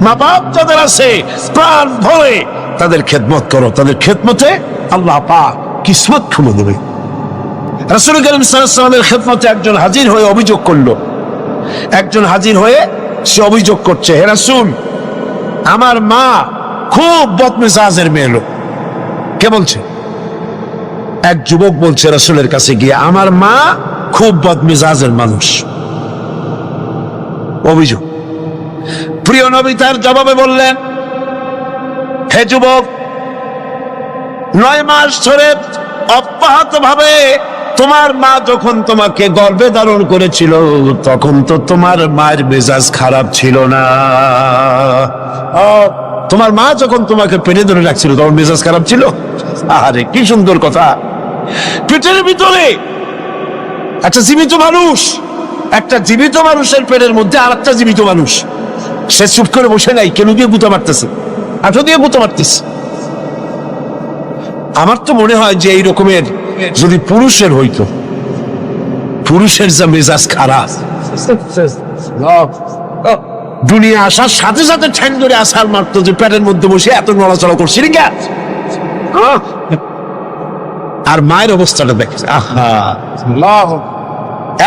মা বাপ যাদের আছে প্রাণ ভরে তাদের খেদমত করো, তাদের খেদমতে আল্লাহ পাক কিসমত খুলে দেবে। রাসূল করিম সাল্লাল্লাহু আলাইহি ওয়াসাল্লামের খেদমতে একজন হাজির হয়ে অভিযোগ করলো। একজন হাজির হয়ে সে অভিযোগ করছে, হে রাসূল, আমার মা খুব বদমেজাজের মেয়ে লোক। কে বলছে? এক যুবক বলছে রাসূলের কাছে গিয়ে, আমার মা খুব বদমেজাজের মানুষ। অভিযোগ। প্রিয় নবী তার জবাবে বললেন, হে যুবক, 9 মাস ধরে অব্যাহত ভাবে তোমার মা যখন তোমাকে গর্ভে ধারণ করেছিল তখন তো তোমার মায়ের মেজাজ খারাপ ছিল না। তোমার মা যখন তোমাকে পেটে ধরে রাখছিল তখন মেজাজ খারাপ ছিল? আরে কি সুন্দর কথা! পেটের ভিতরে একটা জীবিত মানুষ, একটা জীবিত মানুষের পেটের মধ্যে আর একটা জীবিত মানুষ। সে চুপ করে বসে নাই, কেন দিয়ে গুঁতো মারতেছে, আঠো দিয়ে গুঁতো মারতেছে। আমার তো মনে হয় যে এই রকমের যদি পুরুষের হইতো, পুরুষের যা মেজাজ খারাপ, দুনিয়া আসার সাথে সাথে ঠ্যাং ধরে আসার মারতো যে পেটের মধ্যে বসে এত নড়াচড়া করছি রে। আর মায়ের অবস্থাটা দেখে, আহা,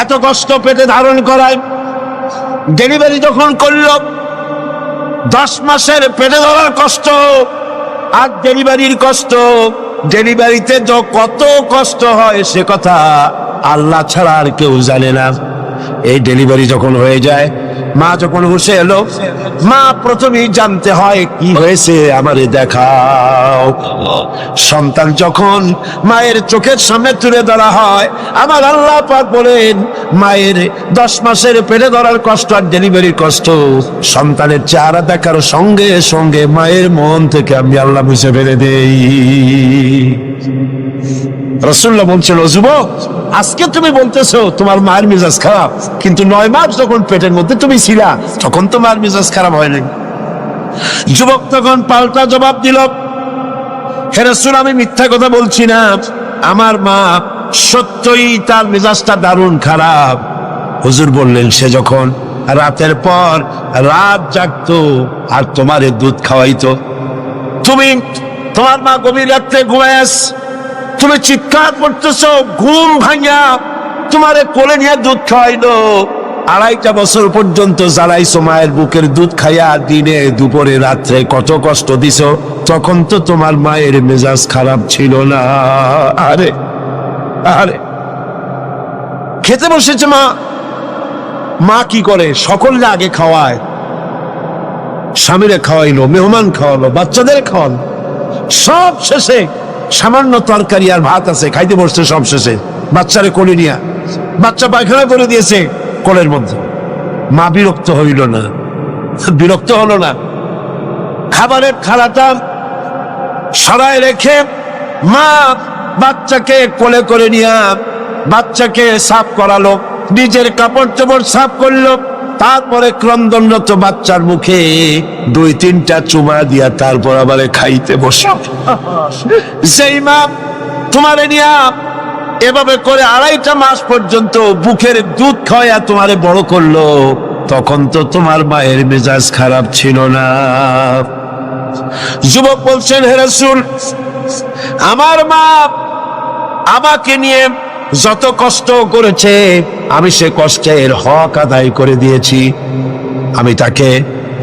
এত কষ্ট পেটে ধারণ করায়। ডেলিভারি যখন করল 10 মাসের পেটে ধরার কষ্ট আর ডেলিভারির কষ্ট, ডেলিভারিতে কত কষ্ট হয় সে কথা আল্লাহ ছাড়া আর কেউ জানে না। এই ডেলিভারি যখন হয়ে যায়, মা যখন হুঁশে এলো, মা প্রথমেই জানতে হয় কি হয়েছে, আমারে দেখাও। সন্তান যখন মায়ের চোখের সামনে তুলে ধরা হয়, আমার আল্লাহ পাক বলেন মায়ের 10 মাসের পেটে ধরার কষ্ট আর ডেলিভারির কষ্ট সন্তানের চেহারা দেখার সঙ্গে সঙ্গে মায়ের মন থেকে আমি আল্লাহ মুছে ফেলে দেই। রাসূলুল্লাহ বলছেন, ও যুবক, আজকে তুমি বলতেছো তোমার মায়ের মেজাজ খারাপ, কিন্তু 9 মাস যখন পেটের মধ্যে তুমি ছিলা তখন তোমার মেজাজ খারাপ হয় নাই। যুবক তখন পাল্টা জবাব দিল, হে রাসূল, আমি মিথ্যা কথা বলছি না, আমার মা সত্যই তার মেজাজটা দারুণ খারাপ। হুজুর বললেন, সে যখন রাতের পর রাত জাগতো আর তোমারে দুধ খাওয়াইতো। তুমি তোমার মা গভীর রাত্রে ঘুমায়াস, তুমি চিৎকার করতেছো, ঘুম ভাঙিয়া তোমারে কোলে নিয়ে দুধ খাওয়াইলো। 2.5 বছর পর্যন্ত জ্বালাইছো মায়ের বুকের দুধ খাইয়া, দিনে দুপুরে রাত্রে কত কষ্ট দিছো। তখন তো তোমার মায়ের মেজাজ খারাপ ছিল না। আরে আরে খেতে বসেছে মা, মা কি করে? সকলকে আগে খাওয়ায়, স্বামীরে খাওয়াইলো, মেহমান খাওয়ালো, বাচ্চাদের খাওয়ালো, সব শেষে সামান্য তরকারি আর ভাত আছে, খাইতে বসছে সব শেষে, বাচ্চারে কোলে নিয়া। বাচ্চা পায়খানা করে দিয়েছে কোলের মধ্যে। মা বিরক্ত হইল না? বিরক্ত হলো না? খাবারের থালাটা সরায় রেখে মা বাচ্চাকে কোলে করে নিয়া বাচ্চাকে সাফ করালো, নিজের কাপড় চোপড় সাফ করলো, তারপরে ক্রন্দনরত বাচ্চার মুখে 2-3টা চুমা দিয়া তারপর আবার খাইতে বসো। সেই মা তোমারে নিয়া এভাবে করে 2.5 মাস পর্যন্ত বুকের দুধ খাওয়া তোমারে বড় করলো, তখন তো তোমার মায়ের মেজাজ খারাপ ছিল না। যুবক বলছেন, হে রাসূল, আমার মা আমাকে নিয়ে যত কষ্ট করেছে আমি সে কষ্টের হক আদায় করে দিয়েছি। আমি তাকে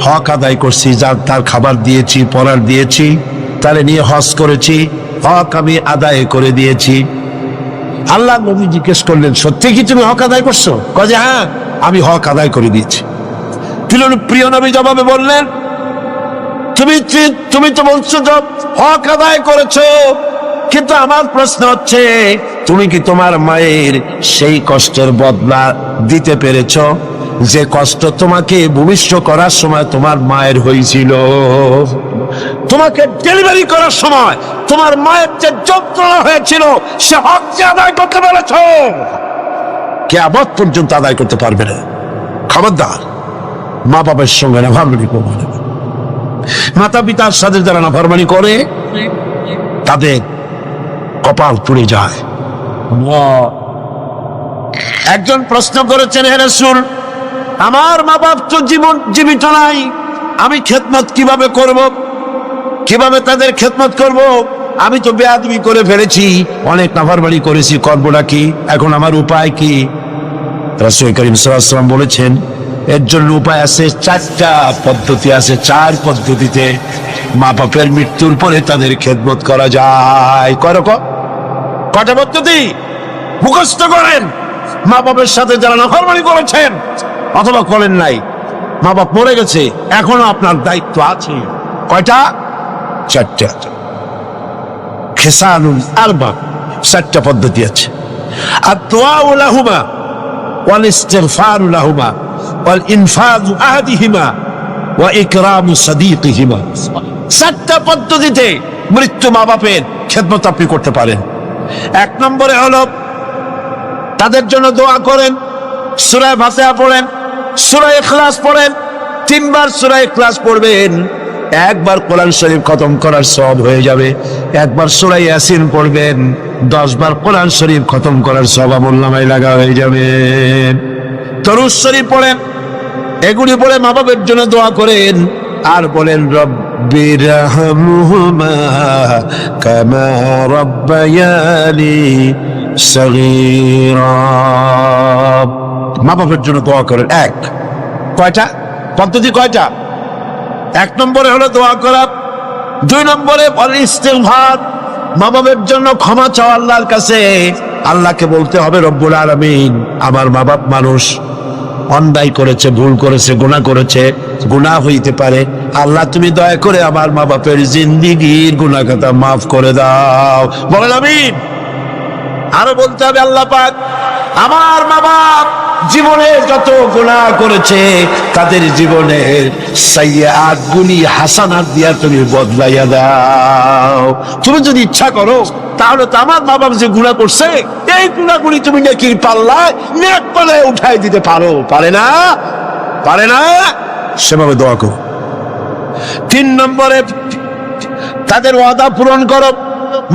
হক আদায় করছি, যার তার খাবার দিয়েছি, পরার দিয়েছি, তারে নিয়ে হজ করেছি, হক আমি আদায় করে দিয়েছি। আল্লাহ নবী জিজ্ঞেস করলেন, সত্যি কি তুমি হক আদায় করছো? কয় যে হ্যাঁ, আমি হক আদায় করে দিয়েছি। প্রিয় নবী জবাবে বললেন, তুমি তো বলছো যে হক আদায় করেছো, কিন্তু আমার প্রশ্ন হচ্ছে, তুমি কি তোমার মায়ের সেই কষ্টের বদলা দিতে পেরেছো যে কষ্ট তোমাকে ভূমিষ্ঠ করার সময় তোমার মায়ের হয়েছিল? তোমাকে ডেলিভারি করার সময় তোমার মায়ের যে যন্ত্রণা হয়েছিল সে হক যে আদায় করতে পেরেছো? কিয়ামত পর্যন্ত আদায় করতে পারবে না। খবরদার, মা বাবার সঙ্গে নাফরমানি করবে না। মাতা পিতার সাথে যারা নাফরমানি করে তাদের কপাল পুড়ে যায়। একজন প্রশ্ন করেছেন, হে রাসূল, আমার মা বাপ তো জীবিত নাই, আমি খেদমত কিভাবে করব? কিভাবে তাদের খেদমত করব? আমি তো বেয়াদবি করে ফেলেছি, অনেক নাফরমানি করেছি, করবোটা কি? এখন আমার উপায় কি? রাসূল করিম সাল্লাল্লাহু আলাইহি ওয়াসাল্লাম বলেছেন, এর জন্য উপায় আছে, 4টা পদ্ধতি আছে। 4 পদ্ধতিতে মা বাপের মৃত্যুর পরে তাদের খেদমত করা যায়। কয়টা পদ্ধতি? মুখস্থ করেন। মা বাপের সাথে যারা নাফরমানি করেছেন অথবা করেন নাই, মা বাপ মরে গেছে, এখনো আপনার দায়িত্ব আছে। কয়টা? 4টা। খিসালুল আরবা, 4টা পদ্ধতি আছে। আদ-দুআউ লাহুমা ওয়াল ইস্তিগফারু লাহুমা ওয়াল ইনফাযু আহাদিহিমা ওয়া ইকরামু সাদীকিহিমা। 4টা পদ্ধতিতে মৃত্যু মা বাপের খেদমত আপনি করতে পারেন। 1 নম্বরে হলো তাদের জন্য দোয়া করেন, সূরা ফাতিহা পড়েন, সূরা ইখলাস পড়েন। 3 বার সূরা ইখলাস পড়বেন, 1 বার কোরআন শরীফ খতম করার সওয়াব হয়ে যাবে। 1 বার সূরা ইয়াসিন পড়বেন, 10 বার কোরআন শরীফ খতম করার সওয়াব আমলনামায় লাগা হয়ে যাবে। দরুদ শরীফ পড়েন, এগুলি পড়ে মা বাবার জন্য দোয়া করেন, আর বলেন, রব্বিরহামহুমা কামা রাব্বায়ানি সগীরা। মা বাবার জন্য দোয়া করেন। কয়টা পদ্ধতি? কয়টা? 1 নম্বরে হলো দোয়া করা। 2 নম্বরে ইস্তিগফার, মা বাবার জন্য ক্ষমা চাওয়া আল্লাহর কাছে। আল্লাহকে বলতে হবে, রব্বুল আলামিন, আমার মা বাপ মানুষ, অন্যায় করেছে, ভুল করেছে, গুনাহ করেছে, গুনাহ হইতে পারে, আল্লাহ তুমি দয়া করে আমার মা বাপের জিন্দেগীর গুনাহ খাতা মাফ করে দাও। বলেন আমিন। আরো বলতে হবে, আল্লাহ পাক, আমার মা বাপ জীবনে যত গুনাহ করেছে তাদের জীবনের সাইয়্যাত গুলি হাসানাত দিয়া তুমি বদলাইয়া দাও। তুমি যদি ইচ্ছা করো তাহলে তো আমার মা বাপ যে গুনাহ করছে এই গুনাহগুলি তুমি নেকির পাল্লায় নেক পাল্লায় উঠাই দিতে পারো। পারে না? পারে না? সেভাবে দোয়া করো। 3 নম্বরে তাদের ওয়াদা পূরণ করো।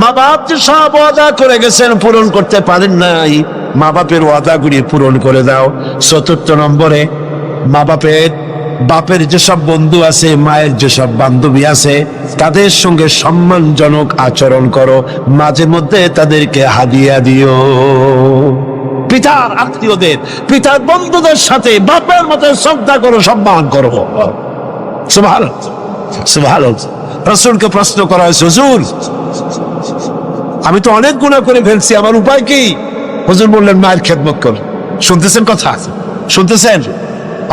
মা বাপ যে সব ওয়াদা করে গেছেন, পূরণ করতে পারেন নাই, মা বাপের ওয়াদাগুলি পূরণ করে দাও। 4 নম্বরে মা বাপের যেসব বন্ধু আছে, মায়ের যেসব বান্ধবী আছে, তাদের সঙ্গে সম্মানজনক আচরণ করো, মাঝে মধ্যে তাদেরকে হাদিয়া দিও। পিতার আত্মীয়দের, পিতার বন্ধুদের সাথে বাপের মতো শ্রদ্ধা করো, সম্মান করো। সুবহানাল্লাহ, সুবহানাল্লাহ। রাসূলকে প্রশ্ন করা হয়েছে, হুজুর আমি তো অনেক গুনাহ করে ফেলছি, আমার উপায় কি? হুজুর বললেন, মায়ের খেদমত কর। শুনতেছেন কথা? শুনতেছেন?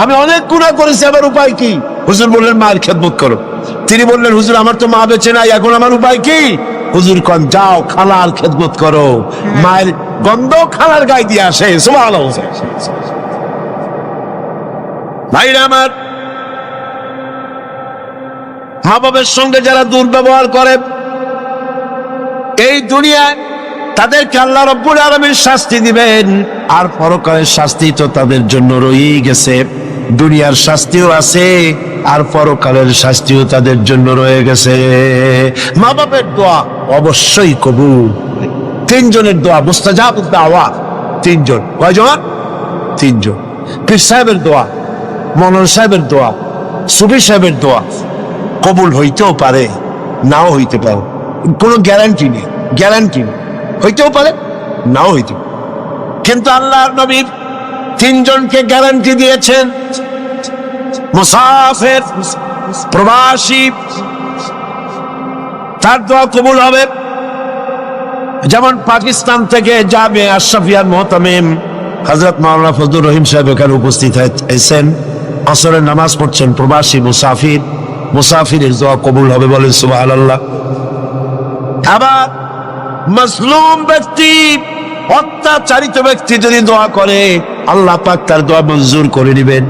আমি অনেক গুনাহ করেছি, আমার উপায় কি? হুজুর বললেন, মায়ের খেদমত করো। তিনি বললেন, হুজুর আমার তো মা বেঁচে নাই, এখন আমার উপায় কি? হুজুর কন, যাও খালার খেদমত করো, মায়ের গন্ধ খালার গায়ে দিয়ে আসে। সুবহানাল্লাহ। ভাইরা আমার, মা বাবার সঙ্গে যারা দুর্ব্যবহার করে এই দুনিয়ায়, তাদেরকে আল্লাহ রাব্বুল আলামিন শাস্তি দিবেন, আর পরকালের শাস্তি তো তাদের জন্য রয়েই গেছে। দুনিয়ার শাস্তিও আছে আর পরকালের শাস্তিও তাদের জন্য রয়ে গেছে। মা বাবার দোয়া অবশ্যই কবুল। তিনজনের দোয়া মুস্তাজাবুদ দাওয়া। তিনজন। কয়জন? তিনজন। পীর সাহেবের দোয়া, মৌলানা সাহেবের দোয়া, সুফি সাহেবের দোয়া কবুল হইতেও পারে, নাও হইতে পারে, কোনো গ্যারান্টি নেই। গ্যারান্টি নেই, হইতেও পারে, নাও হইতে পারে। কিন্তু আল্লাহর নবী তিনজনকে গ্যারান্টি দিয়েছেন। মুসাফির, প্রবাসী, তার দোয়া কবুল হবে। যেমন পাকিস্তান থেকে যাবে আশরাফিয়ার মুহতামিম হযরত মাওলানা ফজলুর রহিম সাহেব এখানে উপস্থিত হয়েছেন, আসরের নামাজ পড়ছেন। প্রবাসী মুসাফির, মুসাফিরের দোয়া কবুল হবে, বলেন সুবহানাল্লাহ। আবার মাজলুম ব্যক্তি, অত্যাচারিত ব্যক্তি যদি দোয়া করে, আল্লাহ পাক তার দোয়া মঞ্জুর করে নেবেন।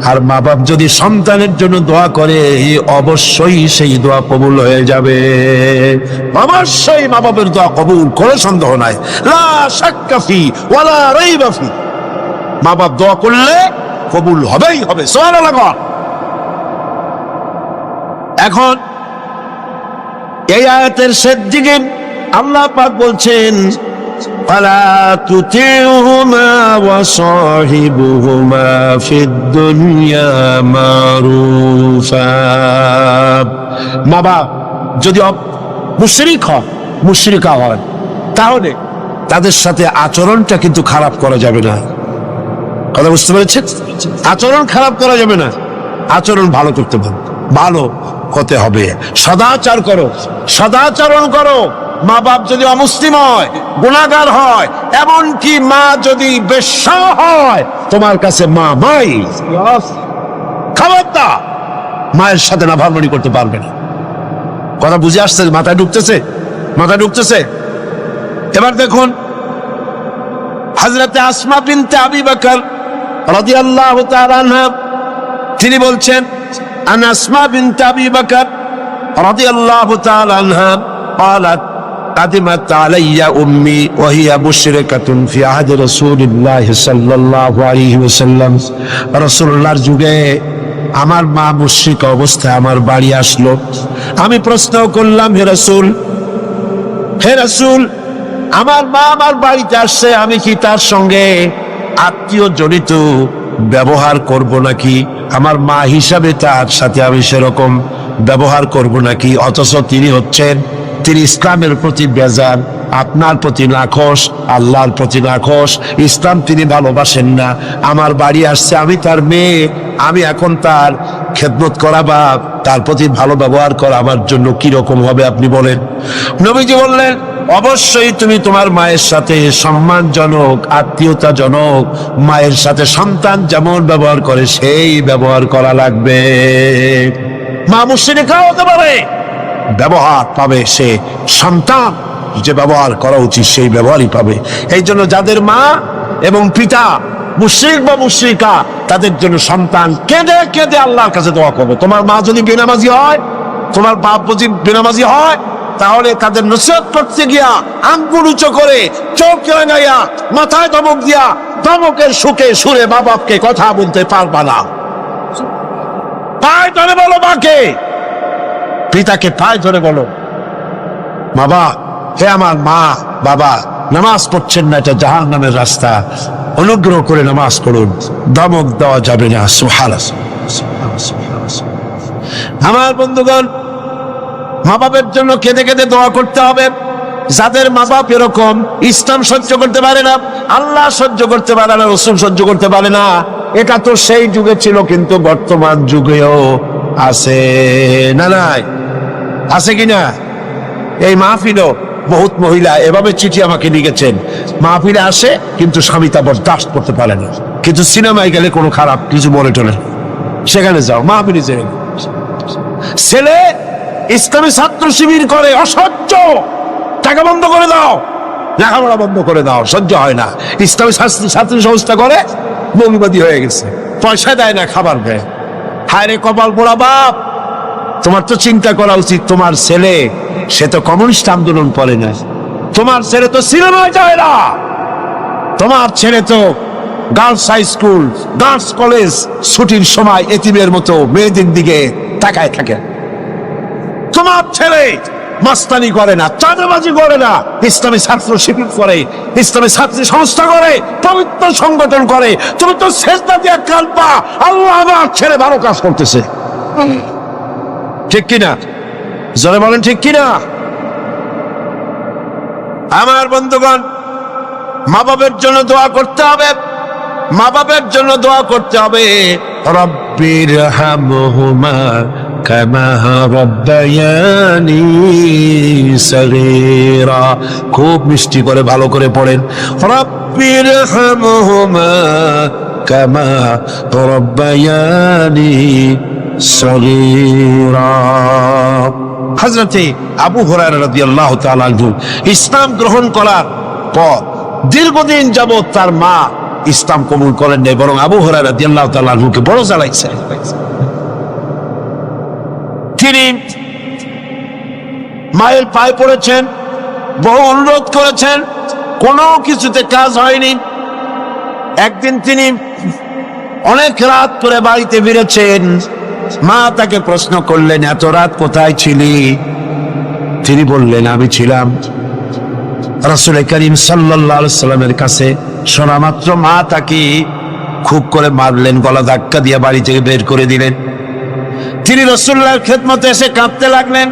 আর মা বাপ যদি সন্তানের জন্য দোয়া করে, অবশ্যই সেই দোয়া কবুল হয়ে যাবে। অবশ্যই মা বাপের দোয়া কবুল, কোনো সন্দেহ নাই। লা শাক্কা ফি ওয়ালা রাইবা ফি। মা বাপ দোয়া করলে কবুল হবেই হবে। সুবহানাল্লাহ। এখন এই আয়াতের শেষ দিকে আল্লাহ পাক বলছেন, ফালা তুতিউহুমা ওয়া সাহিবুহুমা ফিদ দুনিয়া মারুফা। মা বাপ যদি মুশরিকা হয়, তাহলে তাদের সাথে আচরণটা কিন্তু খারাপ করা যাবে না। কথা বুঝতে পেরেছেন? আচরণ খারাপ করা যাবে না, আচরণ ভালো করতে হবে, ভালো হতে হবে। সদাচার করো, সদাচরণ করো। মা বাপ যদি অমুসলিম হয়, গুনাহগার হয়, এমনকি মা যদি বেশ্যা হয়, তোমার কাছে মা মাই। খবরদার মায়ের সাথে নাফরমানি করতে পারবে না। কথা বুঝে আসছে? মাথায় ঢুকতেছে? মাথায় ঢুকতেছে? এবার দেখুন, হযরতে আসমা বিনতে আবি বকর রাদিয়াল্লাহু তাআলা আনহা, তিনি বলছেন, আন আসমা বিনতে আবি বকর রাদিয়াল্লাহু তাআলা আনহা قالت قدمت علي أمي وهي مشركة في عهد رسول الله صلى الله عليه وسلم। রাসূলুল্লাহর যুগে আমার মা মুশরিক অবস্থায় আমার বাড়ি আসলো। আমি প্রশ্ন করলাম, হে রাসূল, হে রাসূল, আমার মা আমার বাড়িতে আসছে, আমি কি তার সঙ্গে আত্মীয় জনিত ব্যবহার করব নাকি? আমার মা হিসাবে তার সাথে আমি সেরকম ব্যবহার করব নাকি? অথচ তিনি ইসলামের প্রতি বেজার, আপনার প্রতি নাখোশ, আল্লাহর প্রতি নাখোশ, ইসলাম তিনি ভালোবাসেন না। আমার বাড়ি আসছে, আমি তার মেয়ে, আমি এখন তার খেদমত করা বা তার প্রতি ভালো ব্যবহার করা আমার জন্য কি রকম হবে আপনি বলেন? নবীজি বললেন, অবশ্যই তুমি তোমার মায়ের সাথে সম্মানজনক, আত্মীয়তাজনক, মায়ের সাথে সন্তান যেমন ব্যবহার করে সেই ব্যবহার করা লাগবে। মা মুশরিকা হতে পারে, ব্যবহার পাবে সে সন্তান যে ব্যবহার করা উচিত সেই ব্যবহারই পাবে। এই জন্য যাদের মা এবং পিতা মুশরিক বা মুশরিকা, তাদের জন্য সন্তান কেঁদে কেঁদে আল্লাহর কাছে দোয়া করবে। তোমার মা যদি বেনামাজি হয়, তোমার বাপ যদি বেনামাজি হয়, তাহলে তাদের নসিহত করতে গিয়া আঙ্গুল উঁচু করে, চোখ রাঙাইয়া, মাথায় ধমক দিয়া, ধমকের সুরে মা বাপকে কথা বলতে পারবা না। পায়ে ধরে বলো মাকে, পিতাকে পায়ে ধরে বলো, বাবা, হে আমার মা বাবা, নামাজ পড়ছেন না, এটা জাহান্নামের রাস্তা। অনুগ্রহ করে নামাজ পড়ুন, ধমক দেওয়া যাবে না। সুবহানাল্লাহ। আমার বন্ধুগণ, মা বাপের জন্য কেঁদে কেঁদে দোয়া করতে হবে। যাদের মা বাপ এরকম, ইসলাম সহ্য করতে পারে না, আল্লাহ সহ্য করতে পারে না, রাসূল সহ্য করতে পারে না, এটা তো সেই যুগে ছিল, কিন্তু বর্তমান যুগেও আছে না? নাই আছে কিনা? এই মাহফিলও বহুত মহিলা এভাবে চিঠি আমাকে লিখেছেন, মাহফিলে আসে কিন্তু স্বামী তা বরদাস্ত করতে পারে না, কিন্তু সিনেমায় গেলে কোনো খারাপ কিছু বলে টলে, সেখানে যাও মাহফিলে যেয়ে। ছেলে ইসলামী ছাত্র শিবির করে, অসহ্য, টাকা বন্ধ করে দাও, লেখাপড়া বন্ধ করে দাও, সহ্য হয় না। ইসলামী ছাত্র সংস্থা করে, মৌলবাদী হয়ে গেছে, পয়সা দেয় না, খাবার দেয়। হায় রে কপাল পোড়া বাপ, তোমার তো চিন্তা করা উচিত। তোমার ছেলে, সে তো কমিউনিস্ট আন্দোলন করে না, তোমার ছেলে তো সিনেমায় যায় না, তোমার ছেলে তো girls high school, girls college ছুটির সময় এতিমের মতো মেয়েদের দিকে তাকায় থাকে। তোমার ছেলে মাস্তানি করে না, চাঁদাবাজি করে না, ইসলামী ছাত্র শিবির করে, ইসলামী ছাত্রী সংস্থা করে, পবিত্র সংগঠন করে। তুমি তো সেজদা দিয়ে কাঁদবা, আল্লাহ আমার ছেলে ভালো কাজ করতেছে। ঠিক কিনা? জোরে বলেন ঠিক কিনা? আমার বন্ধুগণ, মা বাবার জন্য দোয়া করতে হবে, মা বাবার জন্য দোয়া করতে হবে। রব্বির হামহুমা কামা রাব্বায়ানি সগীরা। খুব মিষ্টি করে ভালো করে পড়েন, রব্বির হামহুমা কামা রাব্বায়ানি সগীরা। হযরতে আবু হুরায়রা রাদিয়াল্লাহু তাআলা আনহু ইসলাম গ্রহণ করার পর দীর্ঘদিন যাবত তার মা ইসলাম কবুল করেন নাই, বরং আবু হুরায়রা রাদিয়াল্লাহু তাআলা আনহুকে বড় জ্বালাইছে। তিনি মায়ের পায়ে পড়েছেন, বহু অনুরোধ করেছেন, কোনো কিছুতে কাজ হয়নি। একদিন তিনি অনেক রাত করে বাড়িতে ফিরেছেন, মা তাকে প্রশ্ন করলেন, এত রাত কোথায় ছিলি? তিনি বললেন, আমি ছিলাম রাসূল করিম সাল্লাল্লাহু আলাইহি সাল্লামের কাছে। শোনা মাত্র মা তাকে খুব করে মারলেন, গলা ধাক্কা দিয়ে বাড়ি থেকে বের করে দিলেন। তিনি রাসূলুল্লাহর খেদমতে এসে কাঁদতে লাগলেন।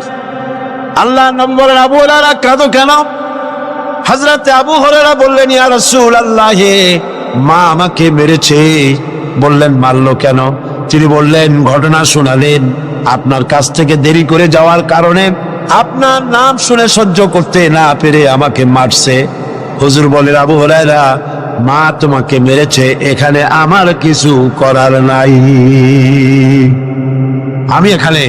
আল্লাহ নবী বলেন, আবু হুরায়রা কাঁদো কেন? হযরতে আবু হুরায়রা বললেন, ইয়া রাসূলুল্লাহ, মা আমাকে মেরেছে। বললেন, মারলো কেন? তিনি বললেন, ঘটনা শোনালেন, আপনার কাছ থেকে দেরি করে যাওয়ার কারণে আপনার নাম শুনে সহ্য করতে না পেরে আমাকে মারছে। হুজুর বলেন, আবু হুরায়রা, মা তোমাকে মেরেছে, এখানে আমার কিছু করার নাই, আমি এখানে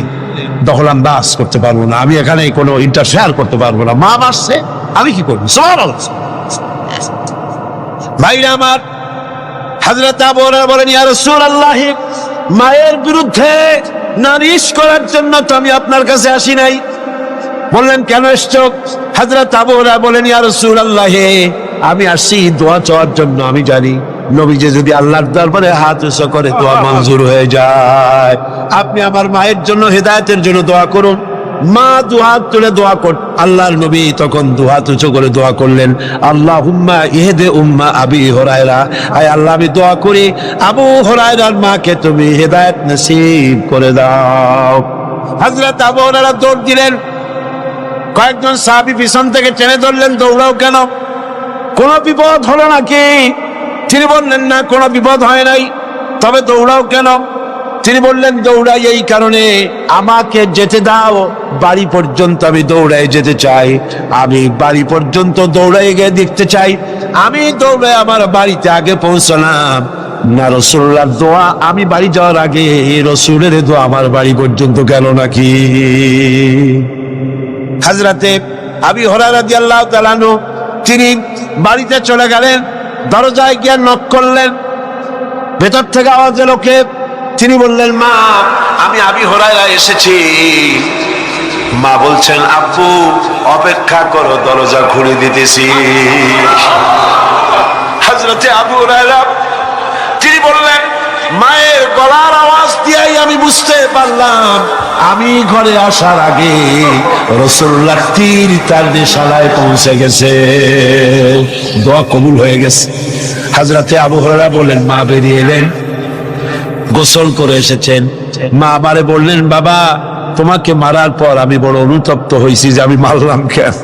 দখলান্দাজ করতে পারবো না, আমি এখানে কোনো ইন্টারফেয়ার করতে পারবো না, মা মারছে, আমি কি করবো? সুবহানাল্লাহ। ভাইরা আমার, হযরত আবু হুরায়রা বলেন, ইয়া রাসূলুল্লাহ, মায়ের বিরুদ্ধে নালিশ করার জন্য তো আমি আপনার কাছে আসি নাই। বললেন, কেন এসছো? হযরত আবু হুরায়রা বলেন, ইয়া রাসূলুল্লাহ, আমি আসছি দোয়া চাওয়ার জন্য। আমি জানি নবীজি যদি আল্লাহর দরবারে হাত উঁচু করে দোয়া মঞ্জুর হয়ে যায়। আপনি আমার মায়ের জন্য, হেদায়েতের জন্য দোয়া করুন। মা দুহাত তুলে দোয়া কর। আল্লাহর নবী তখন দুহাত উঁচু করে দোয়া করলেন, আল্লাহুম্মা ইহদি উম্মা আবি হুরায়রা, আয় আল্লাহ, আমি দোয়া করি আবু হুরায়রার মাকে তুমি হেদায়েত নসিব করে দাও। হযরত আবু হুরায়রা দৌড় দিলেন, কয়েকজন সাহাবী পিছন থেকে টেনে ধরলেন, দৌড়াও কেন? কোনো বিপদ হলো নাকি? তিনি বললেন, না, কোনো বিপদ হয় নাই, তবে দৌড়াও কেন? তিনি বললেন, দৌড়াই এই কারণে, আমাকে যেতে দাও, বাড়ি পর্যন্ত আমি দৌড়াই যেতে চাই, আমি বাড়ি পর্যন্ত দৌড়াই গিয়ে দেখতে চাই, আমি দৌড়ে আমার বাড়িতে আগে পৌঁছলাম না রাসূলুল্লাহর দোয়া আমি বাড়ি যাওয়ার আগে রাসূলের দোয়া আমার বাড়ি পর্যন্ত গেল নাকি? হযরতে আবু হুরায়রা রাদিয়াল্লাহু তাআলা আনহু তিনি বাড়িতে চলে গেলেন, দরজায় গিয়ে নক করলেন, ভেতর থেকে আওয়াজ এলো, কে? তিনি বললেন, মা, আমি আবু হুরায়রা এসেছি। মা বলছেন, আব্বু অপেক্ষা করো, দরজা খুলে দিতেছি। হযরতে আবু হুরায়রা তিনি বললেন, মায়ের গলার আওয়াজ দিয়েই আমি বুঝতে পারলাম আমি ঘরে আসার আগে রাসূলুল্লাহ তীর তার নিশানায় পৌঁছে গেছে, দোয়া কবুল হয়ে গেছে। হযরতে আবু হুরায়রা বললেন, মা বেরিয়ে এলেন, গোসল করে এসেছেন। মা আবারে বললেন, বাবা তোমাকে মারার পর আমি বড় অনুতপ্ত হয়েছি যে আমি মারলাম কেন।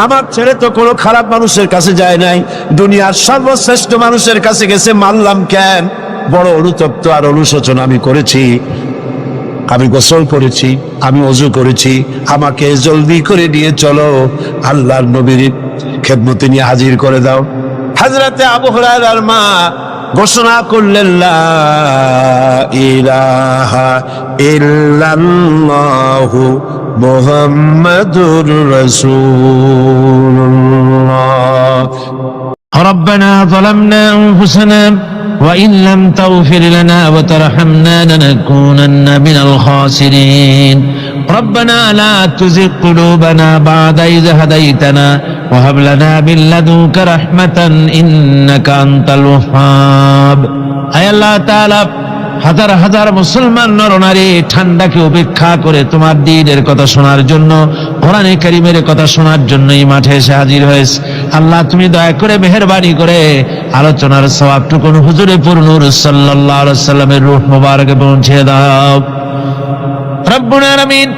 আমার ছেলে তো কোনো খারাপ মানুষের কাছে যায় নাই, দুনিয়ার সর্বশ্রেষ্ঠ মানুষের কাছে গেছে, মারলাম কেন? বড় অনুতপ্ত আর অনুশোচনা আমি করেছি। আমি গোসল করেছি, আমি ওযু করেছি, আমাকে জলদি করে নিয়ে চলো, আল্লাহর নবীর খেদমতে নিয়ে হাজির করে দাও। হযরতে আবু হুরায়রার মা ঘোষণা করলেন, লা ইলাহা ইল্লাল্লাহু মুহাম্মাদুর রাসূলুল্লাহ। ربنا ظلمنا أنفسنا وإن لم تغفر لنا وترحمنا لنكونن من الخاسرين ربنا لا تزغ قلوبنا بعد إذ هديتنا وهب لنا من لدنك رحمة إنك أنت الوهاب أي الله تعالى হাজার হাজার মুসলমান নরনারী ঠান্ডাকে উপেক্ষা করে তোমার দ্বীনের কথা শোনার জন্য, কোরআনে কারীমের কথা শোনার জন্য এই মাঠে এসে হাজির হয়েছে। আল্লাহ তুমি দয়া করে মেহেরবানি করে আলোচনার সওয়াবটুকু হুজুরে পুরনূর সাল্লাল্লাহু আলাইহি ওয়াসাল্লামের রূহ মুবারকে পৌঁছে দাও। রব্বুল আলামিন,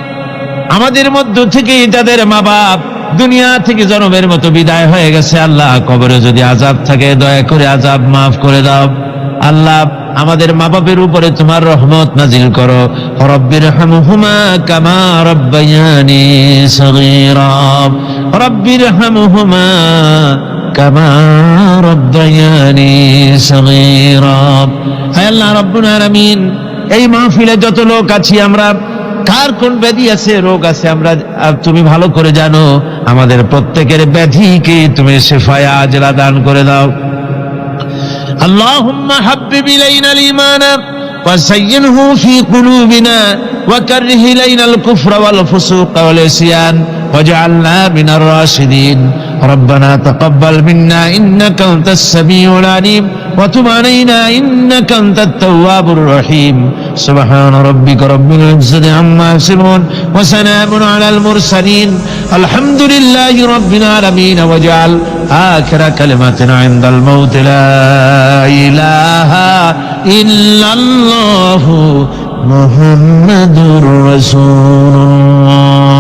আমাদের মধ্য থেকে যাদের মা বাপ দুনিয়া থেকে জনমের মতো বিদায় হয়ে গেছে, আল্লাহ কবরে যদি আযাব থাকে দয়া করে আযাব মাফ করে দাও। আল্লাহ আমাদের মা বাপের উপরে তোমার রহমত নাজিল করো। রব্বিরহামহুমা কামা রাব্বায়ানি সগীরা, রব্বিরহামহুমা কামা রাব্বায়ানি সগীরা। হে আল্লাহ রাব্বুল আলামিন, এই মাহফিলে যত লোক আছি আমরা, কার কোন ব্যাধি আছে, রোগ আছে, আমরা তুমি ভালো করে জানো। আমাদের প্রত্যেকের ব্যাধিকে তুমি শিফায়ে আজলা দান করে দাও। اللهم حبب إلينا الإيمان وزينه في قلوبنا وكره إلينا الكفر والفسوق والعصيان واجعلنا من الراشدين ربنا تقبل منا إنك أنت السميع العليم وتب علينا إنك أنت التواب الرحيم سبحان ربك رب العزة عما يصفون وسلام على المرسلين الحمد لله رب العالمين واجعل آخر كلمتنا عند الموت لا إله إلا الله محمد رسول الله